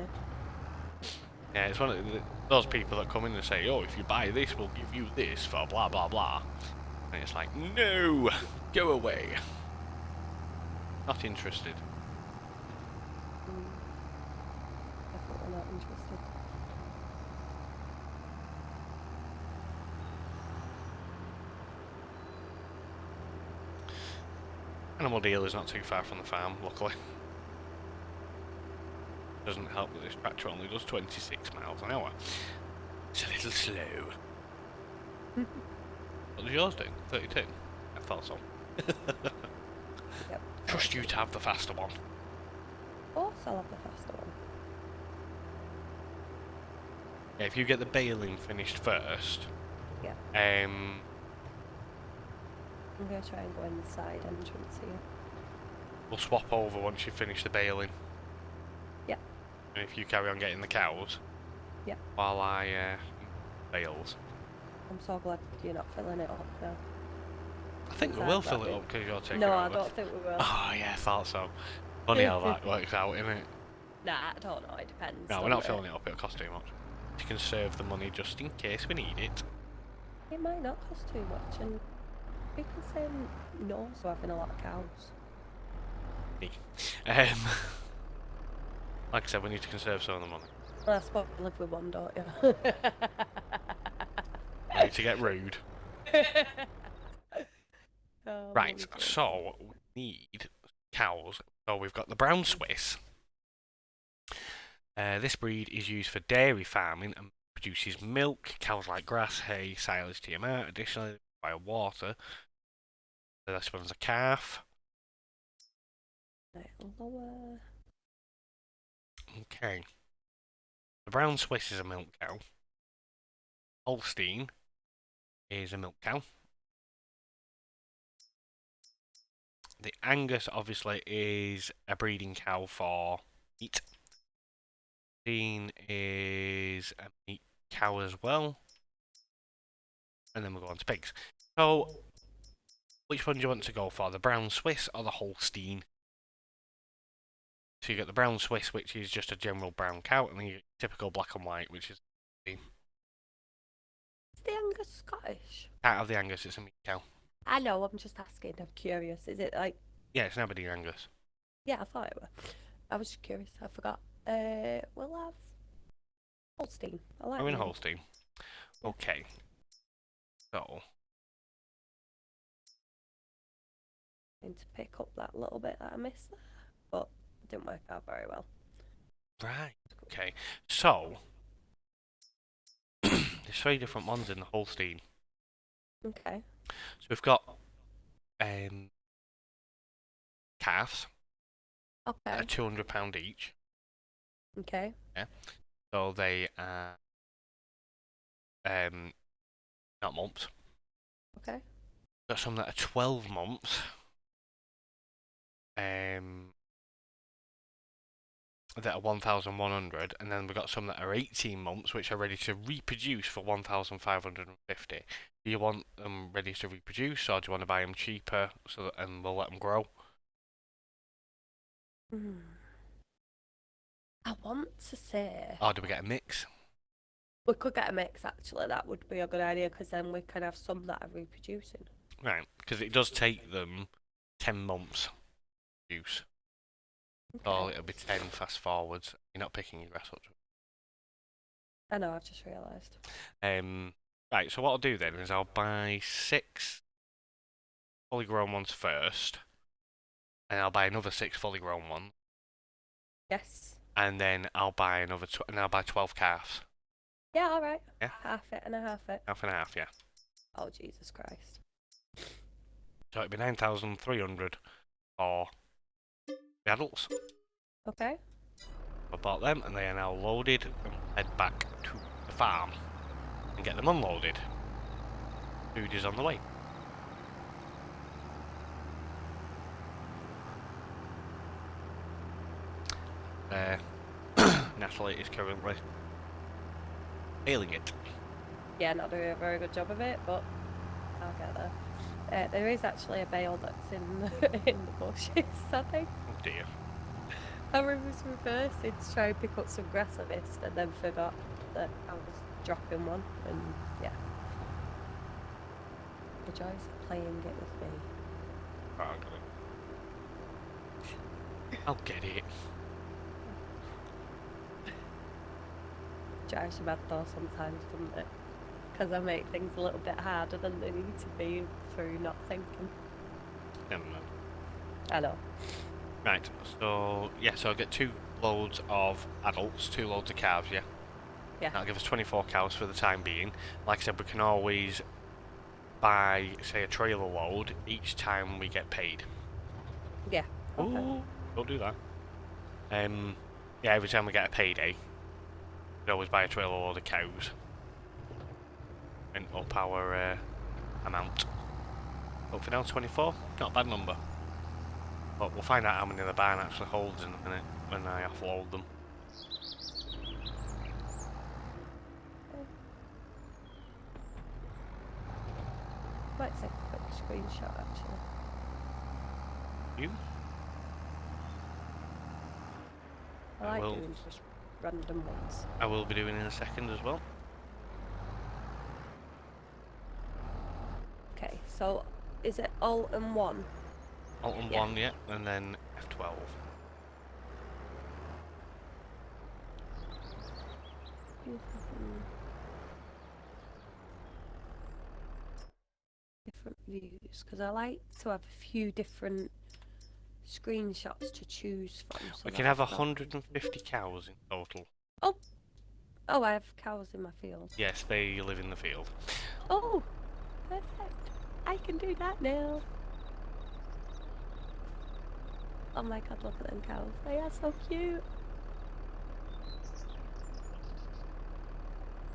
Yeah, it's one of those people that come in and say, "Oh, if you buy this, we'll give you this for blah blah blah," and it's like, "No, go away. Not interested." Definitely not interested. Animal dealer's not too far from the farm, luckily. Doesn't help that this tractor only does 26 miles an hour. It's a little slow. What does yours do? 32? I thought so. Yep. Trust you to have the faster one. Of course I'll have the faster one. Yeah, if you get the baling finished first, Yeah. um, I'm going to try and go in the side entrance here. we'll swap over once you finish the baling. Yep. And if you carry on getting the cows, Yep. while I bales. I'm so glad you're not filling it up now. I think we Sad will fill it rabbit. up because you're taking No, it I over. don't think we will. Oh yeah, I thought so. Funny how that works out, isn't it? Nah, I don't know. It depends. No, we're on not it. filling it up, it'll cost too much. To conserve the money just in case we need it. It might not cost too much, and we can say no to having a lot of cows. Um, like I said, we need to conserve some of the money. Well, I suppose you live with one, don't you? We need to get rude. Oh, Right, my God. so we need cows. So we've got the brown Swiss. This breed is used for dairy farming and produces milk. Cows like grass, hay, silage, TMR. Additionally, they require water. So this one's a calf. Right, lower. Okay. The brown Swiss is a milk cow. Holstein is a milk cow. The Angus obviously is a breeding cow for meat. Dean is a meat cow as well. And then we'll go on to pigs. So, which one do you want to go for? The brown Swiss or the Holstein? So you get the brown Swiss, which is just a general brown cow, and then you get typical black and white, which is Is the Angus Scottish? out of the Angus, it's a meat cow. I know, I'm just asking. I'm curious. Is it like... Yeah, it's an Aberdeen Angus. Yeah, I thought it was. I was just curious. I forgot. We'll have Holstein. I like We're in them. Holstein. Okay. So, Need to pick up that little bit that I missed there, but it didn't work out very well. right. Okay. So, there's 3 different ones in the Holstein. Okay. So we've got calves that Okay. are £200 each. Okay. So they are not months. Okay. Got some that are 12 months. that are 1,100, and then we've got some that are 18 months, which are ready to reproduce for 1,550. Do you want them ready to reproduce, or do you want to buy them cheaper so that, and we'll let them grow? I want to say Or do we get a mix? we could get a mix actually. That would be a good idea because then we can have some that are reproducing. Right, because it does take them 10 months to produce. So Okay. it'll be 10 fast forwards. You're not picking your grass up. I know. I've just realised. Right, so what I'll do then is I'll buy 6 fully grown ones first, and I'll buy another 6 fully grown ones, Yes. and then I'll buy another and I'll buy 12 calves. Yeah. All right. Yeah. Half it and a half it. Half and a half, yeah. Oh Jesus Christ. So it'd be 9,300 for the adults. Okay. I bought them, and they are now loaded, and we'll head back to the farm and get them unloaded. Food is on the way. Natalie is currently failing it. Yeah, not doing a very good job of it, but I'll get there. There is actually a bale that's in in the bushes, I think. Oh dear. I was reversing to try and pick up some grass I missed and then forgot that I was dropping one, and yeah. The joys of playing it with me. Oh, I got it. I'll get it. Drives you mad though sometimes, doesn't it? Because I make things a little bit harder than they need to be through not thinking. Never mind. I know. Right, so yeah, so I'll get 2 loads of adults, 2 loads of calves, yeah? Yeah. That'll give us 24 cows for the time being. Like I said, we can always buy, say, a trailer load each time we get paid. Yeah. Okay. Ooh, don't do that. Yeah, every time we get a payday, we always buy a trailer load of cows and up our amount. But for now, 24, not a bad number. But we'll find out how many the barn actually holds in a minute when I offload them. Might take a quick screenshot actually. You? I I like will. doing just random ones. I will be doing in a second as well. Okay, so is it all in one? Alton Yeah. 1, yeah, and then F12. Different views, because I like to have a few different screenshots to choose from. So We that can have I've got- 150 cows in total. Oh, I have cows in my field. Yes, they live in the field. Oh, perfect. I can do that now. Oh my god, look at them cows. They are so cute.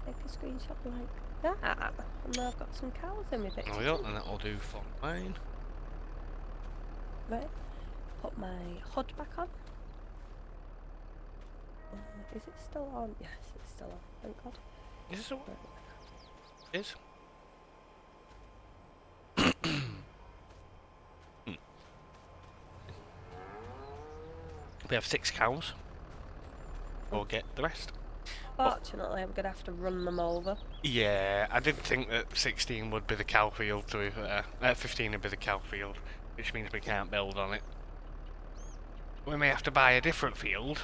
Take a screenshot like that. And now I've got some cows in my picture. There we go, and that will do for mine. Right. Put my hood back on. Is it still on? Yes, it's still on. Thank God. Is this what Right. it is? We have 6 cows. We'll get the rest. Fortunately, I'm gonna have to run them over. Yeah, I did think that 16 would be the cow field, to be fair. 15 would be the cow field, which means we can't build on it. We may have to buy a different field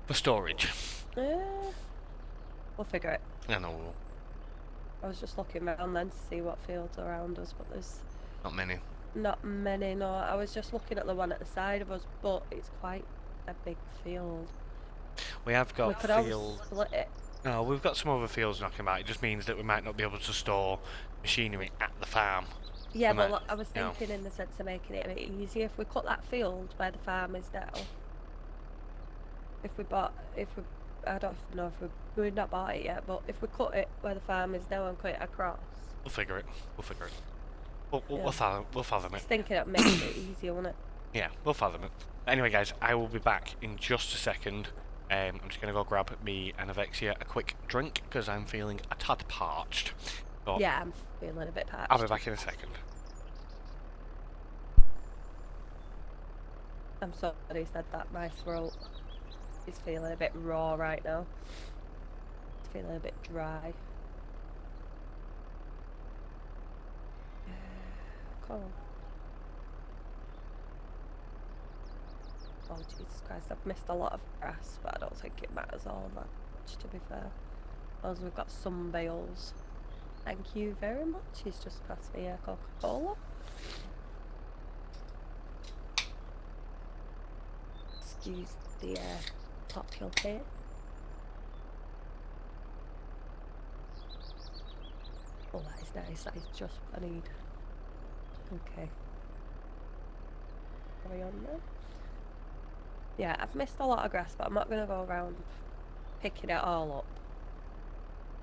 for storage. We'll figure it. I know we'll. I was just looking around then to see what fields are around us, but there's Not many. not many. No, I was just looking at the one at the side of us, but it's quite a big field. We have We got could always fields. split it. No, we've got some other fields knocking about. It just means that we might not be able to store machinery at the farm. Yeah, We but might- I was you know. thinking in the sense of making it a bit easier if we cut that field where the farm is now. If we, I don't know if we've not bought it yet, but if we cut it where the farm is now and cut it across, We'll figure it. We'll figure it. We'll Yeah. fathom I it. was thinking it makes it easier, wouldn't it? Yeah, we'll fathom it. Anyway, guys, I will be back in just a second. I'm just going to go grab me and Avexia a quick drink because I'm feeling a tad parched. So Yeah, I'm feeling a bit parched. I'll be back in a second. I'm sorry he said that. My throat is feeling a bit raw right now. It's feeling a bit dry. Come on. Oh Jesus Christ, I've missed a lot of grass, but I don't think it matters all that much, to be fair. As we've got some bales. Thank you very much. He's just passed me a Coca-Cola. Excuse the top hill here. Oh, that is nice. That is just what I need. Okay. Carry on now. Yeah, I've missed a lot of grass, but I'm not going to go around picking it all up.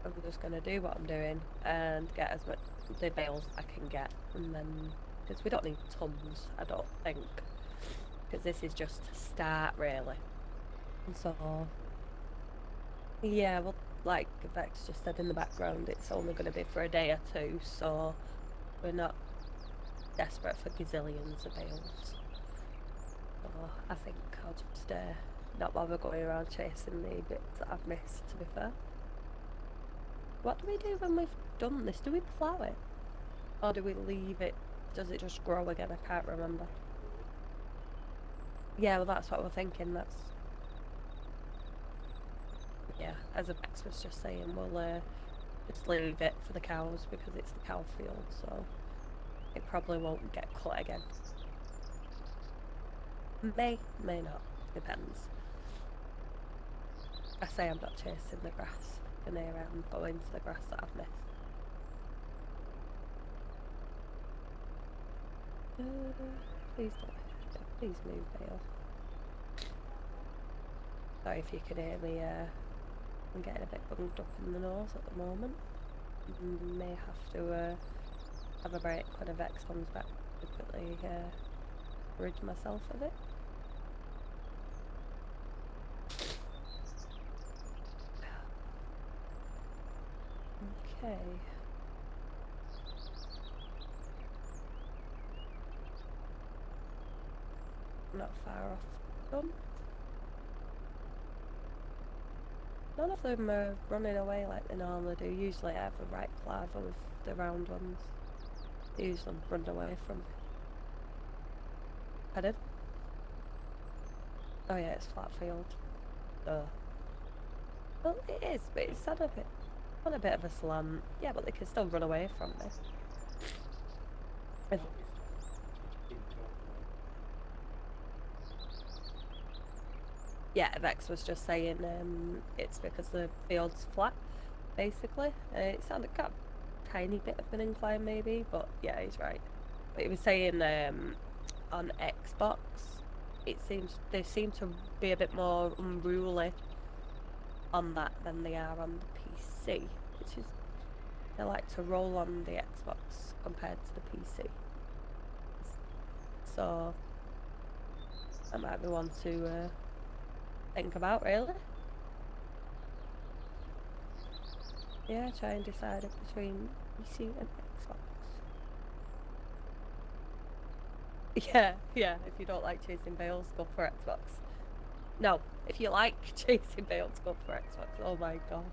I'm just going to do what I'm doing and get as much the bales I can get, and then because we don't need tons, I don't think, because this is just a start really. And so yeah, well, like Vex just said in the background, it's only going to be for a day or two, so we're not desperate for gazillions of bales. So I think I'll just not bother going around chasing the bits that I've missed, to be fair. What do we do when we've done this? Do we plough it? Or do we leave it? Does it just grow again? I can't remember. Yeah, well that's what we're thinking. That's... Yeah, as Vex was just saying, we'll just leave it for the cows because it's the cow field, so it probably won't get cut again. May not. Depends. I say I'm not chasing the grass. And here I'm going to the grass that I've missed. Please don't. Please move, Bale. Sorry if you can hear me. I'm getting a bit bunged up in the nose at the moment. May have to have a break when a Vex comes back to quickly rid myself of it. Okay. Not far off them. None of them are running away like they normally do. Usually I have a right claver with the round ones. They usually run away from me. Pardon? Oh yeah, it's flat field. Duh. Well, it is, but it's on a bit of a slant. Yeah, but they can still run away from me. Yeah, Vex was just saying it's because the field's flat, basically. It sounded got a tiny bit of an incline maybe, but yeah, he's right. But he was saying on Xbox, they seem to be a bit more unruly on that than they are on the PC, which is they like to roll on the Xbox compared to the PC. So that might be one to think about, really. Yeah, try and decide it between PC and Xbox. Yeah, if you don't like chasing bales, go for Xbox. No, if you like chasing bales, go for Xbox. Oh my god.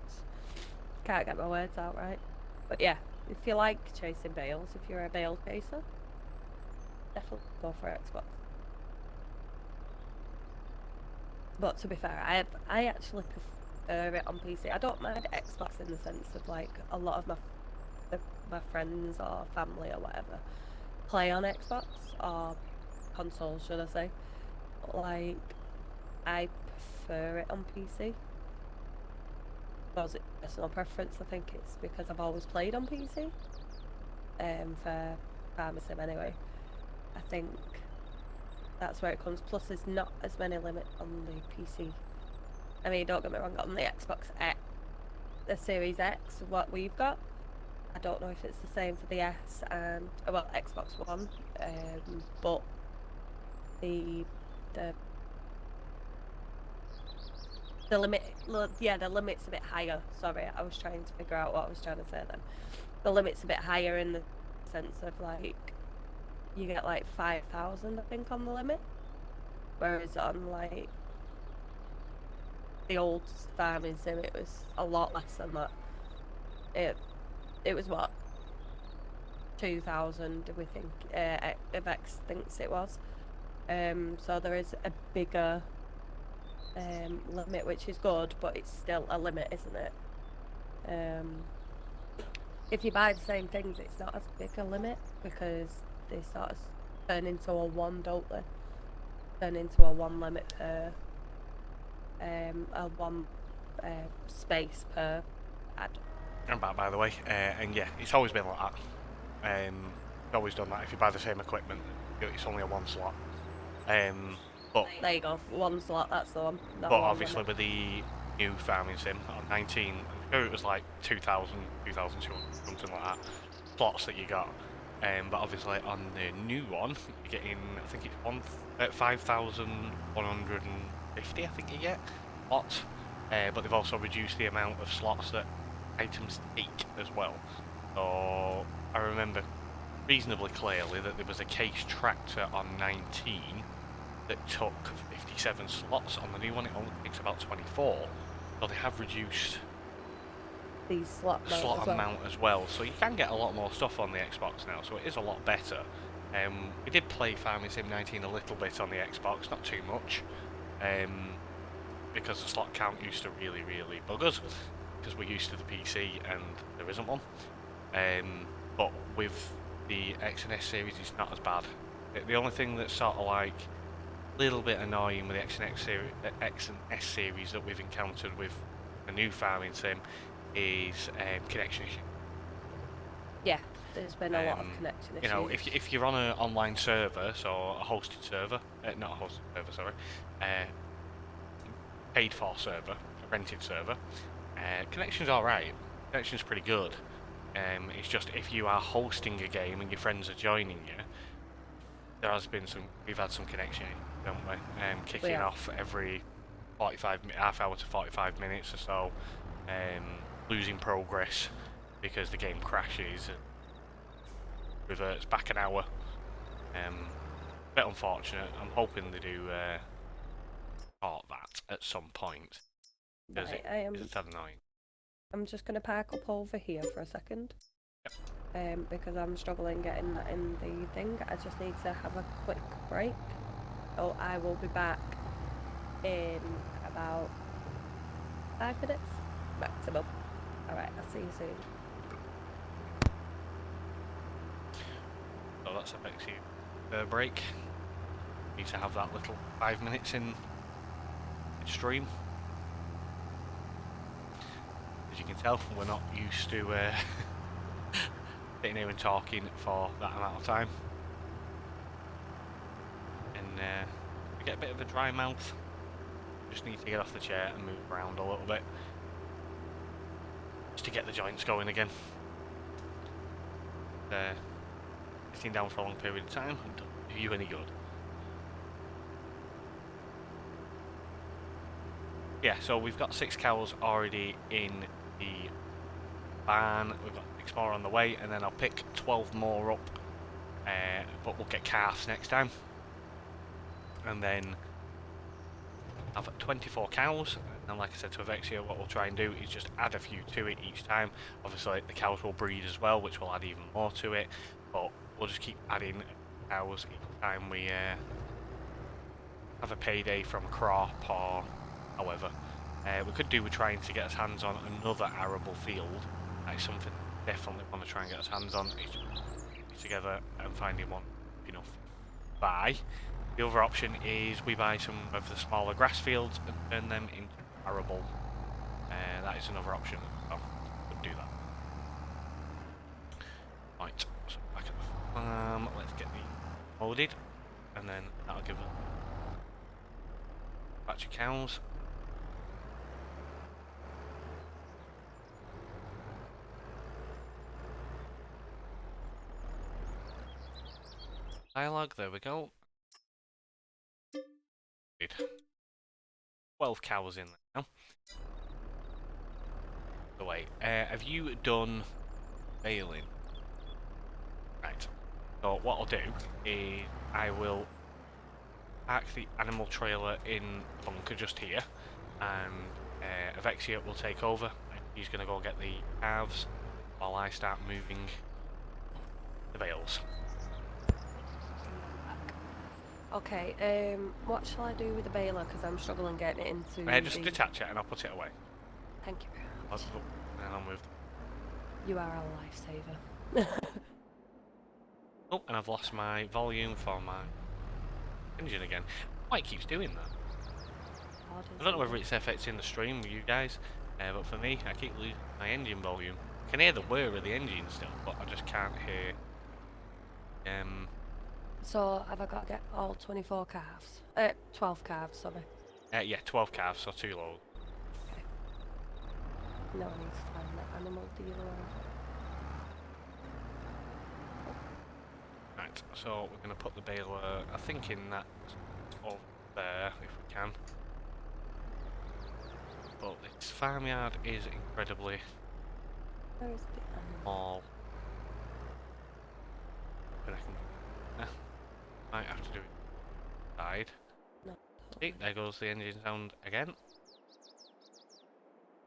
Can't get my words out right. But yeah, if you like chasing bales, if you're a bale chaser, definitely go for Xbox. But to be fair, I actually prefer it on PC. I don't mind Xbox in the sense of like a lot of my friends or family or whatever play on Xbox or console, should I say. But like, I prefer it on PC. Well, it's personal preference. I think it's because I've always played on PC. For Farmer Sim anyway. I think that's where it comes. Plus, there's not as many limits on the PC. I mean, don't get me wrong, on the Xbox X, the Series X, what we've got, I don't know if it's the same for the S and, well, Xbox One, but the the the limit. Yeah, the limit's a bit higher. Sorry, I was trying to figure out what I was trying to say then. The limit's a bit higher in the sense of like you get like 5,000, I think, on the limit, whereas on like the old farming sim it was a lot less than that. It was what, 2,000 we think, Vex thinks it was. So there is a bigger limit, which is good, but it's still a limit, isn't it? If you buy the same things, it's not as big a limit because they sort of turn into a one, don't they? Turn into a one limit per a one space per ad. I'm back, by the way, and yeah, it's always been like that. It's always done that. If you buy the same equipment, it's only a one slot. But There you go, one slot, that's the one. Not but a one obviously limit. with the new farming sim on 19, I'm sure it was like 2,000, 2,200, something like that, slots that you got. But obviously on the new one, you're getting, I think it's 5,150, I think you get slots. But they've also reduced the amount of slots that items take as well. So I remember reasonably clearly that there was a case tractor on 19 that took 57 slots. On the new one it only takes about 24. So they have reduced These slot amount as well. So you can get a lot more stuff on the Xbox now, so it is a lot better. We did play Farming Sim 19 a little bit on the Xbox, not too much, because the slot count used to really bug us, because we're used to the PC and there isn't one. But with the X and S series, it's not as bad. The only thing that's sort of like a little bit annoying with the X and S series that we've encountered with the new Farming Sim is connection issues. Yeah, there's been a lot of connection issues. You know, if you're on an online server, so a hosted server, not a hosted server, sorry, paid for server, a rented server, connection's alright, connection's pretty good. It's just if you are hosting a game and your friends are joining you, we've had some connection, don't we? Kicking off every half hour to 45 minutes or so, losing progress because the game crashes and reverts back an hour. Bit unfortunate. I'm hoping they do sort that at some point. Because it's annoying. I'm just going to park up over here for a second. Yep. Because I'm struggling getting that in the thing. I just need to have a quick break. So I will be back in about 5 minutes maximum. Alright, I'll see you soon. So that's a Bexy break. Need to have that little 5 minutes in stream. As you can tell, we're not used to sitting here and talking for that amount of time. And we get a bit of a dry mouth. Just need to get off the chair and move around a little bit. Just to get the joints going again. Sitting down for a long period of time doesn't do you any good. Yeah, so we've got 6 cows already in the barn. We've got 6 more on the way, and then I'll pick 12 more up. But we'll get calves next time. And then I've got 24 cows. And like I said to Avexia, what we'll try and do is just add a few to it each time. Obviously, the cows will breed as well, which will add even more to it. But we'll just keep adding cows each time we have a payday from a crop or however. We could do with trying to get us hands on another arable field. That is something we definitely want to try and get us hands on. It's just together and finding one enough to buy. The other option is we buy some of the smaller grass fields and turn them into arable. That is another option as well. Could do that. Right, so back at the farm, let's get the loaded, and then that'll give us a batch of cows. Dialogue, there we go. 12 cows in there now. So wait, have you done baling? Right. So what I'll do is I will park the animal trailer in the bunker just here, and Avexia will take over. He's going to go get the calves while I start moving the bales. Okay, what shall I do with the baler? Because I'm struggling getting it into Just the... detach it and I'll put it away. Thank you very much. I'll move. You are our lifesaver. Oh, and I've lost my volume for my engine again. Why it keeps doing that? I don't know whether it's affecting the stream with you guys, but for me, I keep losing my engine volume. I can hear the whir of the engine still, but I just can't hear. So, have I got to get all 24 calves? 12 calves, sorry. Yeah, 12 calves, so 2 loads. Okay. No, I need to find that animal dealer. Right, so we're going to put the baler, I think, in that over there, if we can. But this farmyard is incredibly Where is the animal? small. But I can... might have to do it side. No. See, there goes the engine sound again.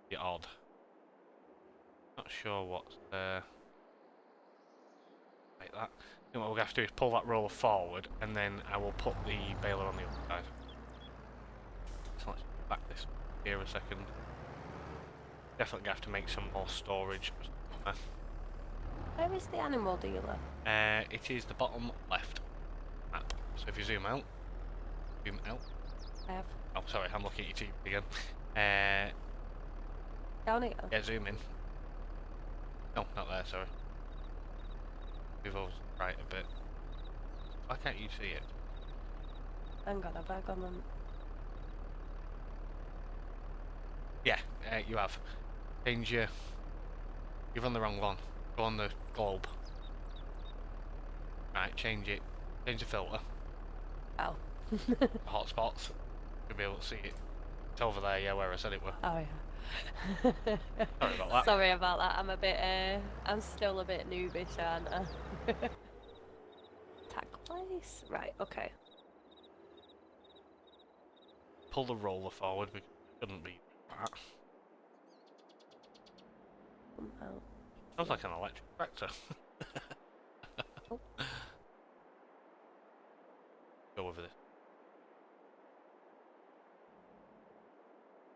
The odd. Not sure what's there. Like that. I think what we're going to have to do is pull that roller forward, and then I will put the baler on the other side. So let's back this here a second. Definitely going to have to make some more storage. Where is the animal dealer? It is the bottom left map. So if you zoom out. I have Oh, sorry, I'm looking at you again. down here. Yeah, zoom in. No, not there, sorry. Move over right a bit. Why can't you see it? Hang on, have I gone on? Yeah, you have. Change your... You've on the wrong one. Go on the globe. Right, change it. Change the filter. Oh. Hotspots. You'll be able to see it. It's over there, yeah, where I said it were. Oh yeah. Sorry about that. Sorry about that. I'm a bit. I'm still a bit noobish, aren't I? Tag place. Right. Okay. Pull the roller forward because it shouldn't be that. Come out. Sounds like an electric tractor. Oh. Go over this.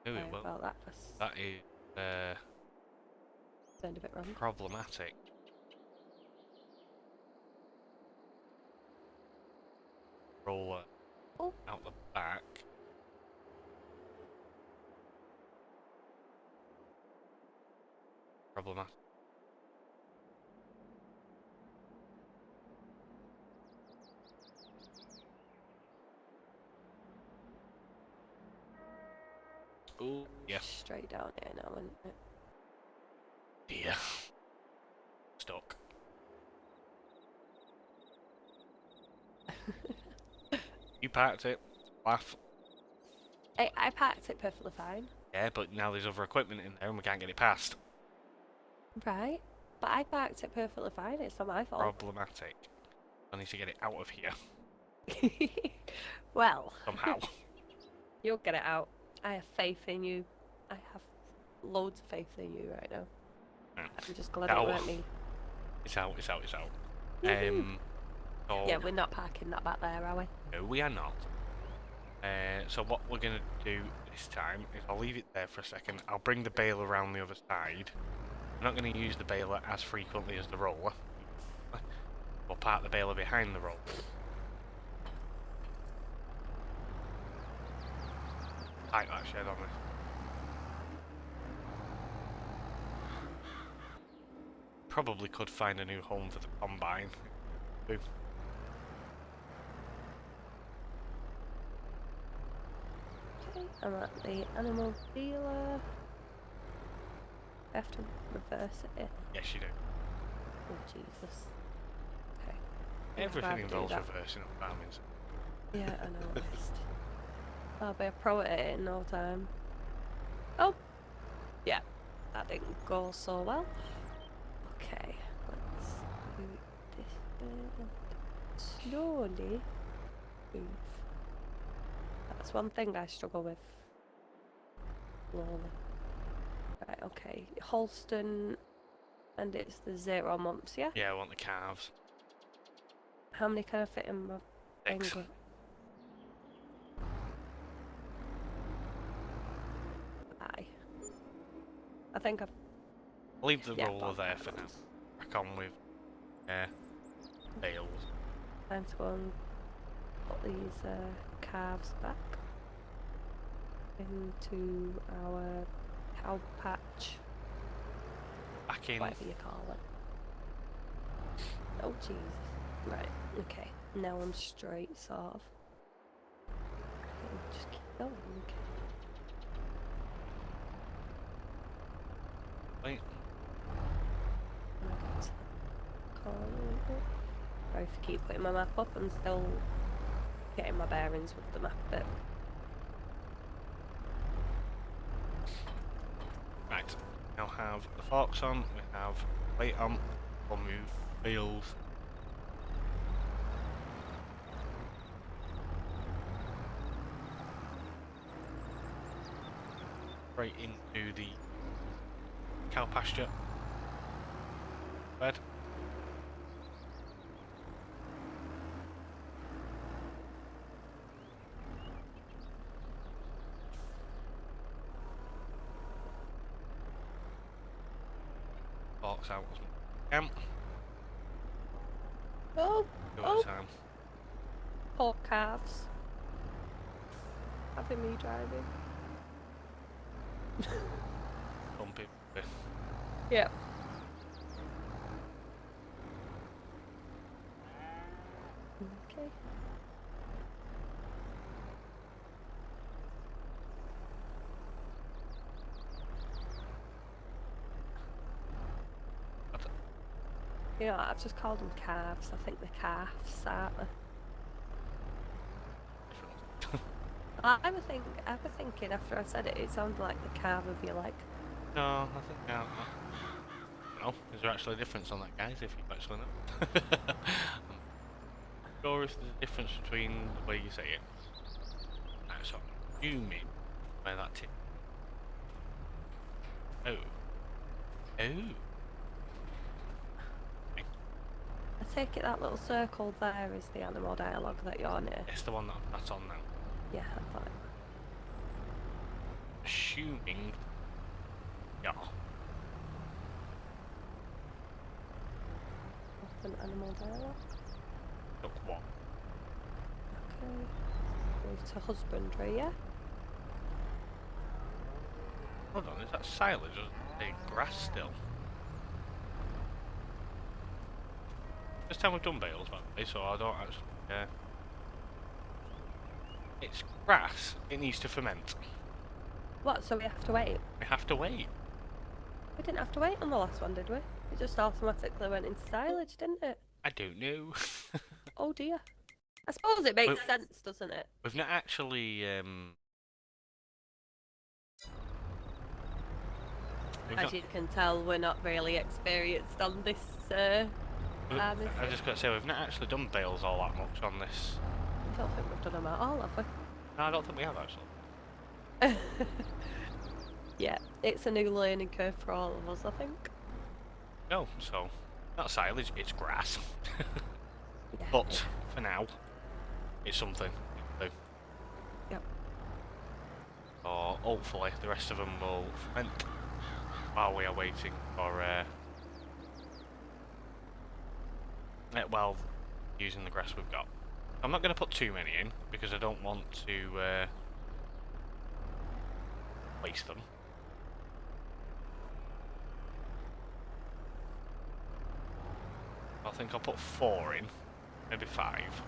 Ooh, Sorry well, about that. that is Turned a bit wrong. problematic. Roller out the back. Problematic. Ooh, yeah. Straight down here now, isn't it? Dear. Stuck. You parked it. Laugh. I parked it perfectly fine. Yeah, but now there's other equipment in there and we can't get it past. Right. But I parked it perfectly fine. It's not my fault. Problematic. I need to get it out of here. Well. Somehow. You'll get it out. I have faith in you. I have loads of faith in you right now. Yeah. I'm just glad it weren't me. It's out, it's out, it's out. Woohoo. So Yeah, we're not parking that back there, are we? no, we are not. So what we're going to do this time is I'll leave it there for a second. I'll bring the baler around the other side. I'm not going to use the baler as frequently as the roller. We'll park the baler behind the roller. Tight that shed on this. Probably could find a new home for the combine. Ooh. Okay, I'm at the animal dealer. I have to reverse it. Yes, you do. Oh, Jesus. Okay. Everything I'll do involves that. reversing up farming. Yeah, I know. I'll be a pro at it in no time. Oh, yeah, that didn't go so well. Okay, let's do this slowly. Move. That's one thing I struggle with. Slowly. Right, okay. Holston, and it's the 0 months, yeah? Yeah, I want the calves. How many can I fit in my thing? 6. Aye. I think I've... Leave the yeah, roller about there that for now. once. Crack on with bales. Time to go and put these calves back into our cow patch, Back in. whatever you call it. Oh Jesus. Right, okay. Now I'm straight, sort of. Okay, just keep going, okay. Wait. When I get to the corner, sorry to keep putting my map up and still getting my bearings with the map bit. Right. Now have the forks on. We have weight on. We'll move bales. Right into the cow pasture bed. Forks out as we can. Oh! Go at Oh! a time. Poor calves. Having me driving. Bump it. Yep. Okay. You know, I've just called them calves. I think they're calves, aren't they? I was thinking after I said it, it sounded like the calf of your leg. No, I think no. Is there actually a difference on that, guys? If you actually know, I'm sure if there's a difference between the way you say it. Right, so you mean where that tip? Oh, oh. I take it that little circle there is the animal dialogue that you're near. It's the one that's on now. Yeah, I thought. Assuming, yeah. Open animal dialogue. Look what? Okay. Move to husbandry, yeah? Hold on, is that silage or is grass still? This time we've done bales, by the way, so I don't actually. It's grass. It needs to ferment. What, so we have to wait? We have to wait. We didn't have to wait on the last one, did we? It just automatically went into silage, didn't it? I don't know. Oh dear. I suppose it makes Well- sense, doesn't it? We've not actually. We've As not, you can tell, we're not really experienced on this farm, is I it? just got to say, we've not actually done bales all that much on this. I don't think we've done them at all, have we? No, I don't think we have actually. Yeah, it's a new learning curve for all of us, I think. No, so not silage, it's grass. Yeah. But for now, it's something to do. Yep. So hopefully the rest of them will ferment while we are waiting for well, using the grass we've got. I'm not going to put too many in because I don't want to waste them. I think I'll put 4 in, maybe 5,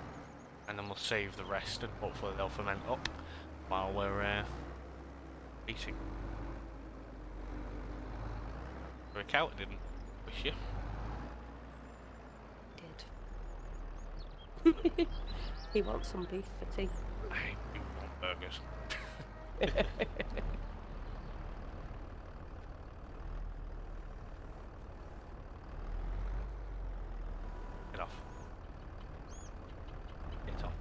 and then we'll save the rest and hopefully they'll ferment up while we're eating. For a cow, it didn't wish you. Did. He wants some beef for tea. I do want burgers. Get off. Get off.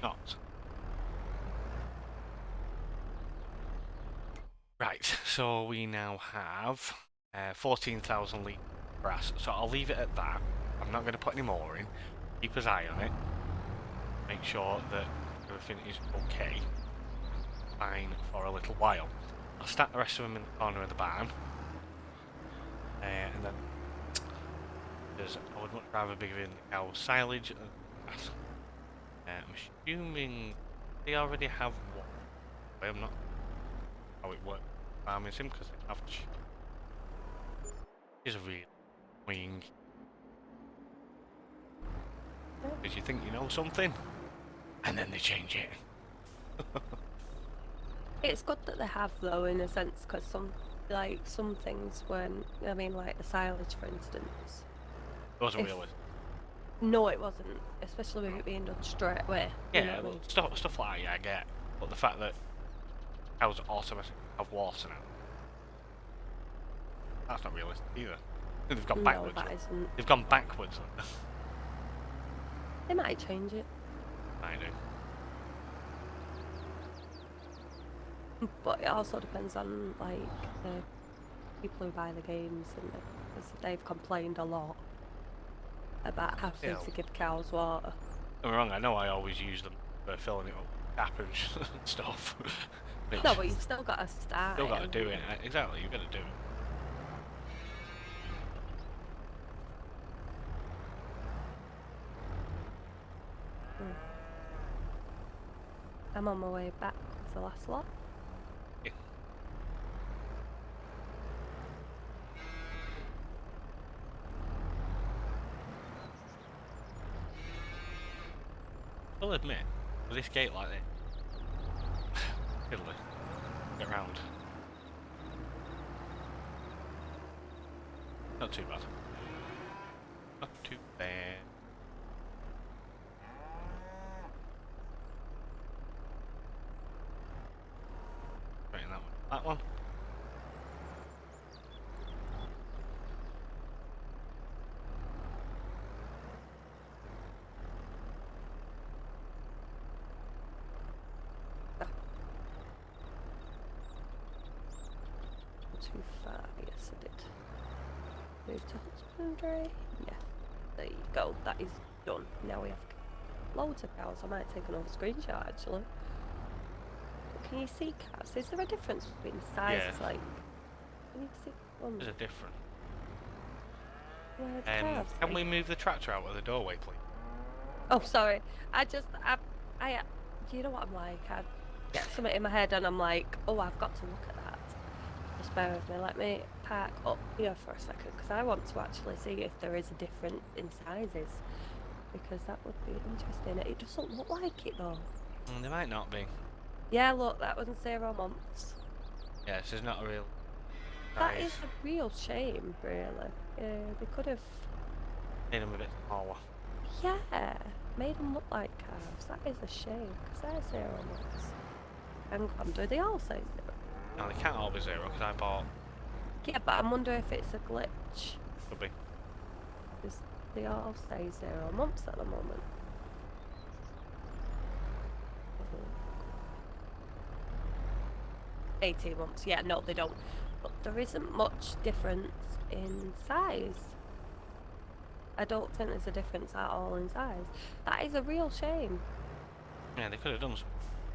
Not. Right, so we now have 14,000 litres of grass. So I'll leave it at that. I'm not going to put any more in. Keep his eye on it. Make sure that everything is okay. Fine for a little while. I'll stack the rest of them in the corner of the barn. And then, because I would much rather be giving the cows silage than grass. I'm assuming they already have one. I'm not how it works farming sim because they have is a real wing. Because you think you know something, and then they change it. It's good that they have though, in a sense, because some things weren't. I mean, like the silage, for instance. It wasn't If- realistic. No, it wasn't, especially with it being done straight away. You know Yeah, what I mean? stuff like that, yeah, I get. But the fact that cows automatically have water now, that's not realistic either. They've gone No, backwards. that isn't. They've gone backwards. They might change it, I do. but it also depends on like the people who buy the games, and because they've complained a lot about having Yeah. to give cows water. Don't get me wrong, I know I always use them for filling it up with tap and stuff. No, but you've still got to start. Still got to and- do it. Exactly, you've got to do it. I'm on my way back with the last lot. Yeah. I'll admit, with this gate like this, fiddly. Get round. Not too bad. Not too bad. Right in that one. That one. Too far, yes I did. Move to husbandry. Yeah, there you go, that is done. Now we have loads of cows. I might take another screenshot actually. But can you see cows? Is there a difference between sizes? Yeah. Like, can you see one? There's a different. Where are the calves? Can Like- we move the tractor out of the doorway, please? Oh, sorry. I you know what I'm like? I get something in my head and I'm like, oh, I've got to look at that. Just bear with me. Let me park up here for a second because I want to actually see if there is a difference in sizes, because that would be interesting. It doesn't look like it though. There might not be. Yeah, look, that was 0 months. Yeah, this is not a real. That size. is a real shame, really. They could have, Made them a bit smaller. yeah, made them look like calves. That is a shame because they're 0 months. Hang on, do they all say 0? No, they can't all be 0 because I bought. Yeah, but I wonder if it's a glitch. Could be. Because they all say 0 months at the moment. 18 months, yeah, no they don't. But there isn't much difference in size. I don't think there's a difference at all in size. That is a real shame. Yeah, they could have done something,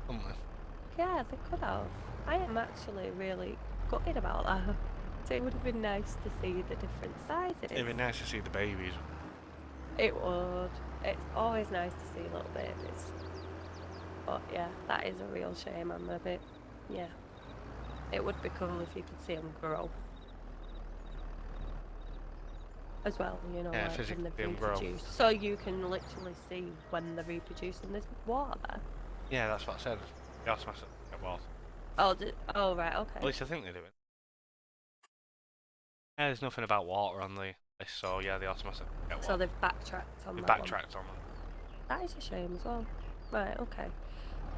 couldn't they? Yeah, they could have. I am actually really gutted about that. So it would have been nice to see the different sizes. It'd be nice to see the babies. It would. It's always nice to see little babies. But yeah, that is a real shame. I'm a bit, yeah. It would be cool if you could see them grow. As well, you know, Yeah, like physically when see they 'em grow. reproduce. So you can literally see when they're reproducing. There's water there. Yeah, that's what I said. The automatic get water. Oh, right, okay. At least I think they do it. Yeah, there's nothing about water on the list, so yeah, the automatic get water. So they've backtracked on They that one. backtracked on that. That is a shame as well. Right, okay.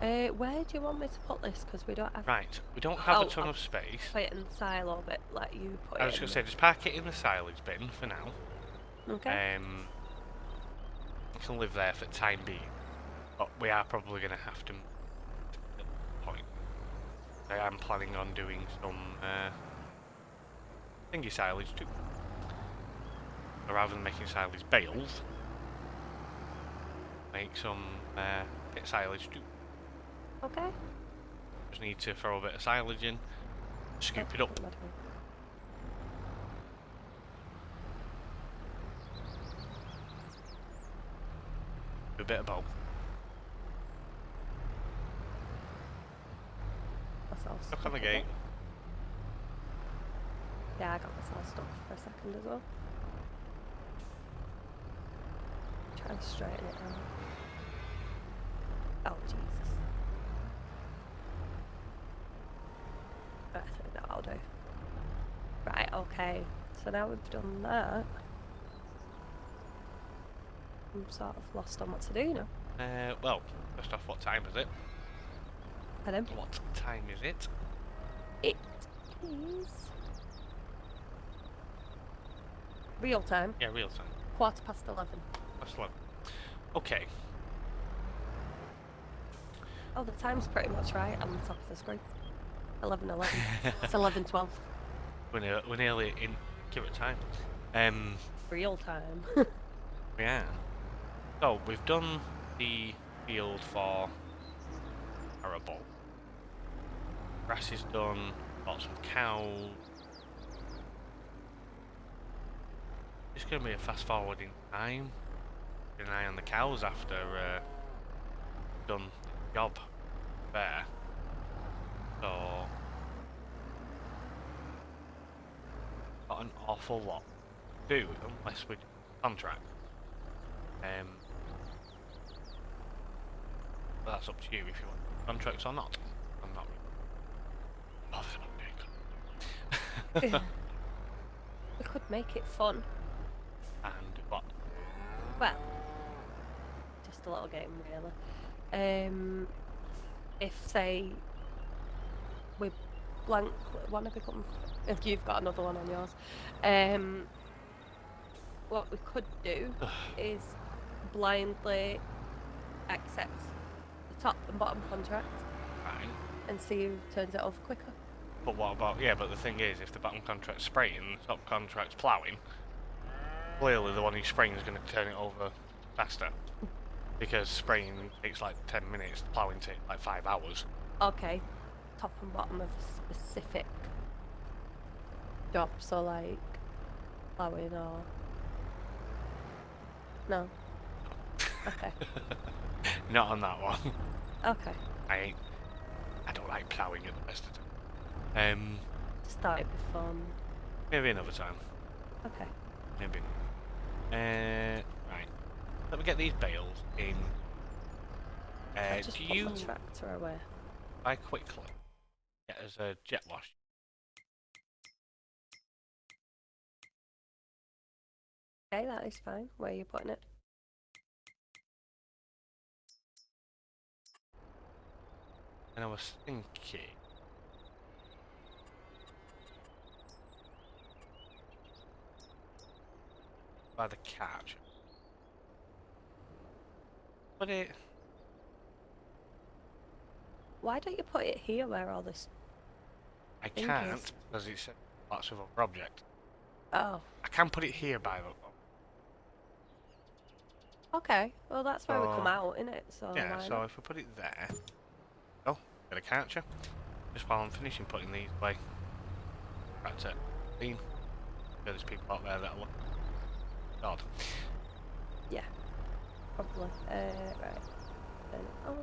Where do you want me to put this? Because we don't have. Right, we don't have a Oh, ton I'll of space. Put it in the silo bit, like you put I it was in. going to say, just park it in the silage bin for now. Okay. It can live there for the time being. But we are probably going to have to point. I am planning on doing some thingy silage too. So rather than making silage bales, make some pit silage too. Okay. Just need to throw a bit of silage in, scoop it up. Do a bit of both. Look on the gate. Yeah, I got myself stuck for a second as well. Try and straighten it out. Oh, Jesus. Right, I think that'll do. Right, okay. So now we've done that. I'm sort of lost on what to do now. Well, first off, what time is it? Pardon? What time is it? It is real time. Yeah, real time. 11:15. That's 11. Okay. Oh, the time's pretty much right on the top of the screen. 11:11. It's 11:12. We're nearly in accurate time. Real time. Yeah. So we've done the field for arable. Grass is done. Got some cows. It's going to be a fast forwarding time. Keep an eye on the cows after done the job there. So got an awful lot to do unless we do contract. But that's up to you if you want contracts or not. I'm not really bothered about doing contracts. We could make it fun. And what? Well, just a little game, really. If, say, we blank want to become, if you've got another one on yours, what we could do is blindly accept the top and bottom contract Fine. and see who turns it over quicker. But what about, yeah, but the thing is, if the bottom contract's spraying and the top contract's ploughing, clearly the one who's spraying is going to turn it over faster. Because spraying takes like 10 minutes, ploughing takes like 5 hours. Okay, top and bottom of a specific job, so like ploughing or... No. Okay. Not on that one. Okay. I don't like ploughing at the best of time. Just thought it'd be fun. Maybe another time. Okay. Maybe. Right. Let me get these bales in. I just Do put you my tractor away. buy quickly get us a jet wash? Okay, that is fine. Where are you putting it? And I was thinking by the catch. Put it. Why don't you put it here where all this... I thing can't is? because it's lots of other object. Oh, I can put it here by the way. okay. Well, that's where we come So- out, innit? So Yeah, why so not? if we put it there. Oh, get a catcher. Just while I'm finishing putting these away. That's it. Clean. There's people out there that'll look odd. Yeah, probably. Right. Then on.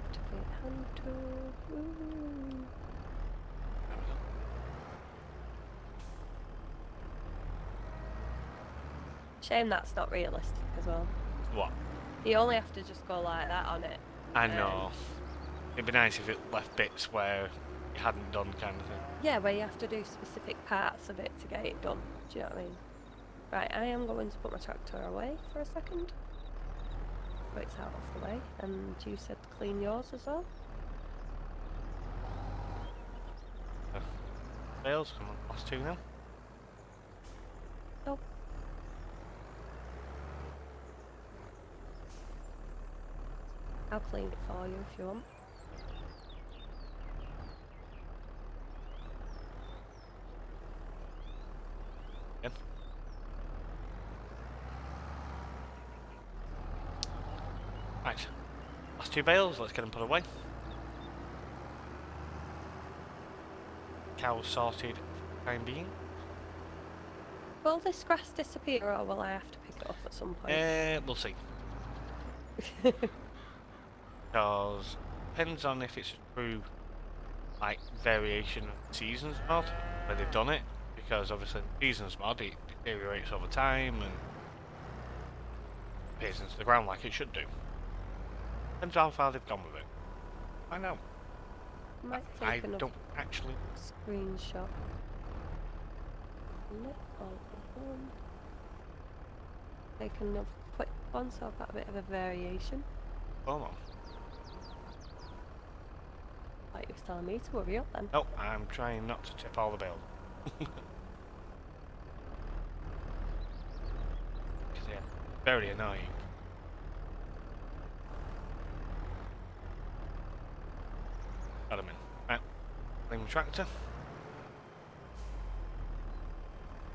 Activate hand tool. Ooh. There we go. Shame that's not realistic as well. What? You only have to just go like that on it. I know. It'd be nice if it left bits where you hadn't done kind of thing. Yeah, where you have to do specific parts of it to get it done. Do you know what I mean? Right, I am going to put my tractor away for a second. but it's out of the way. And you said to clean yours as well? Bales, come on, last 2 now. Oh. I'll clean it for you if you want. Again. Right, last 2 bales, let's get them put away. Cows sorted for the time being. Will this grass disappear or will I have to pick it up at some point? We'll see. Because depends on if it's a true like variation of the seasons mod where they've done it, because obviously in the seasons mod it deteriorates over time and appears into the ground like it should do. Depends how far they've gone with it. I know. Might I take another don't actually. screenshot. Lit all the one. Take another quick one so I've got a bit of a variation. Hold on. Like you was telling me to hurry up then. No, I'm trying not to tip all the bales. Because yeah, very annoying. Got him in. Right, clean the tractor.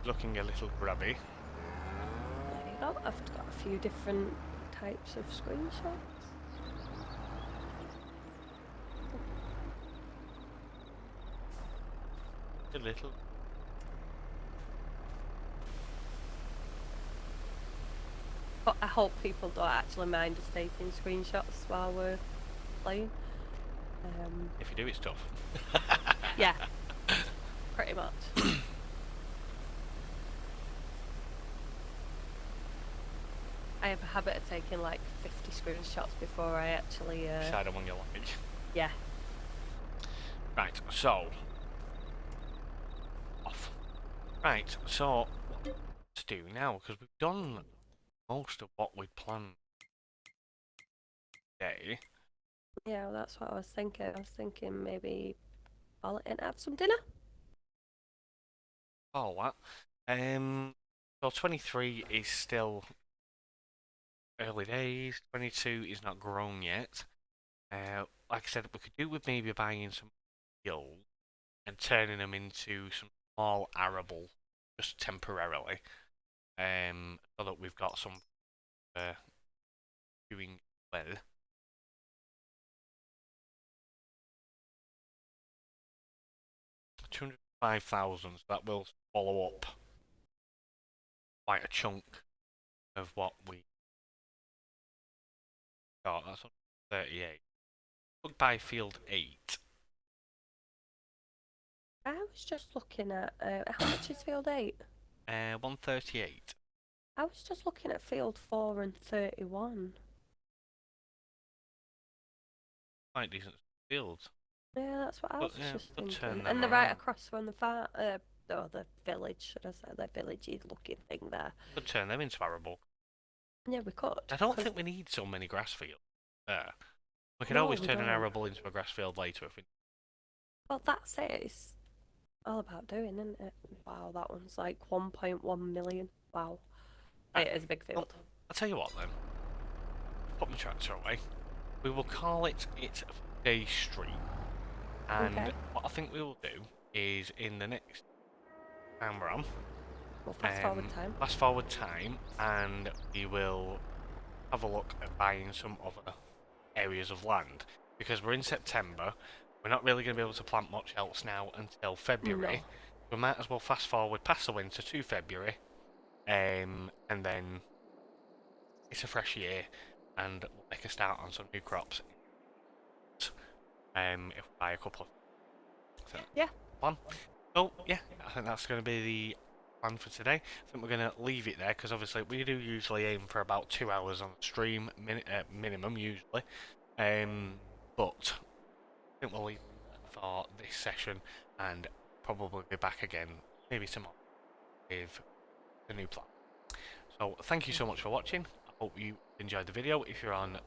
Looking a little grubby. There you go. I've got a few different types of screenshots. A little. But I hope people don't actually mind us taking screenshots while we're playing. If you do, it's tough. Yeah, pretty much. I have a habit of taking like 50 screenshots before I actually, Decide on one you like. yeah. Right, so. Off. Right, so. What to do now? Because we've done most of what we'd planned today. Yeah, well, that's what I was thinking. I was thinking maybe call it and have some dinner. Oh, what? So 23 is still early days. 22 is not grown yet. Like I said, we could do with maybe buying some fields and turning them into some small arable, just temporarily, so that we've got some doing well. $205,000. That will follow up quite a chunk of what we got. That's 38. Look by field 8. I was just looking at how much is field 8? 138. I was just looking at field 4 and 31. Quite decent fields. Yeah, that's what I was yeah, just we'll turn thinking. them And they're right around. across from the farm, the village, should I say, the villagey looking thing there. Could turn them into arable. Yeah, we could. I don't 'cause- think we need so many grass fields there. We could No, always we turn an don't. arable into a grass field later if we. Well, that's it. It's all about doing, isn't it? Wow, that one's like 1.1 million. Wow. It is a big field. I'll tell you what then. Put my tractor away. We will call it Day Street. And Okay. what I think we will do is in the next time we're on, Well, fast forward time. fast forward time, and we will have a look at buying some other areas of land, because we're in September. We're not really going to be able to plant much else now until February. No. We might as well fast forward past the winter to February, and then it's a fresh year, and we'll make a start on some new crops. If we buy a couple of. Yeah. Plan. So yeah, I think that's going to be the plan for today. I think we're going to leave it there, because obviously we do usually aim for about 2 hours on the stream, minimum usually. But I think we'll leave it for this session, and probably be back again maybe tomorrow with the new plan. So thank you so much for watching. I'll hope you enjoyed the video. If you're on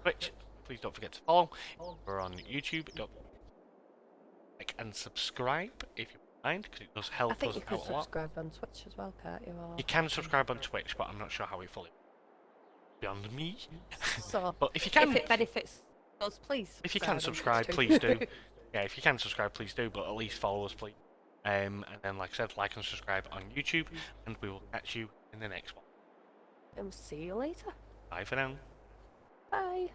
Twitch, please don't forget to follow. If you're on YouTube, don't like and subscribe if you mind, because it does help I think us you can out a lot. subscribe on Twitch as well, can't you? Or... You can subscribe on Twitch, but I'm not sure how it fully beyond me. So, But if you can, if it benefits us, please. if you can on subscribe, Twitch please too. do. Yeah, if you can subscribe, please do. But at least follow us, please. And then, like I said, like and subscribe on YouTube, and we will catch you in the next one. And see you later. Bye for now. Bye.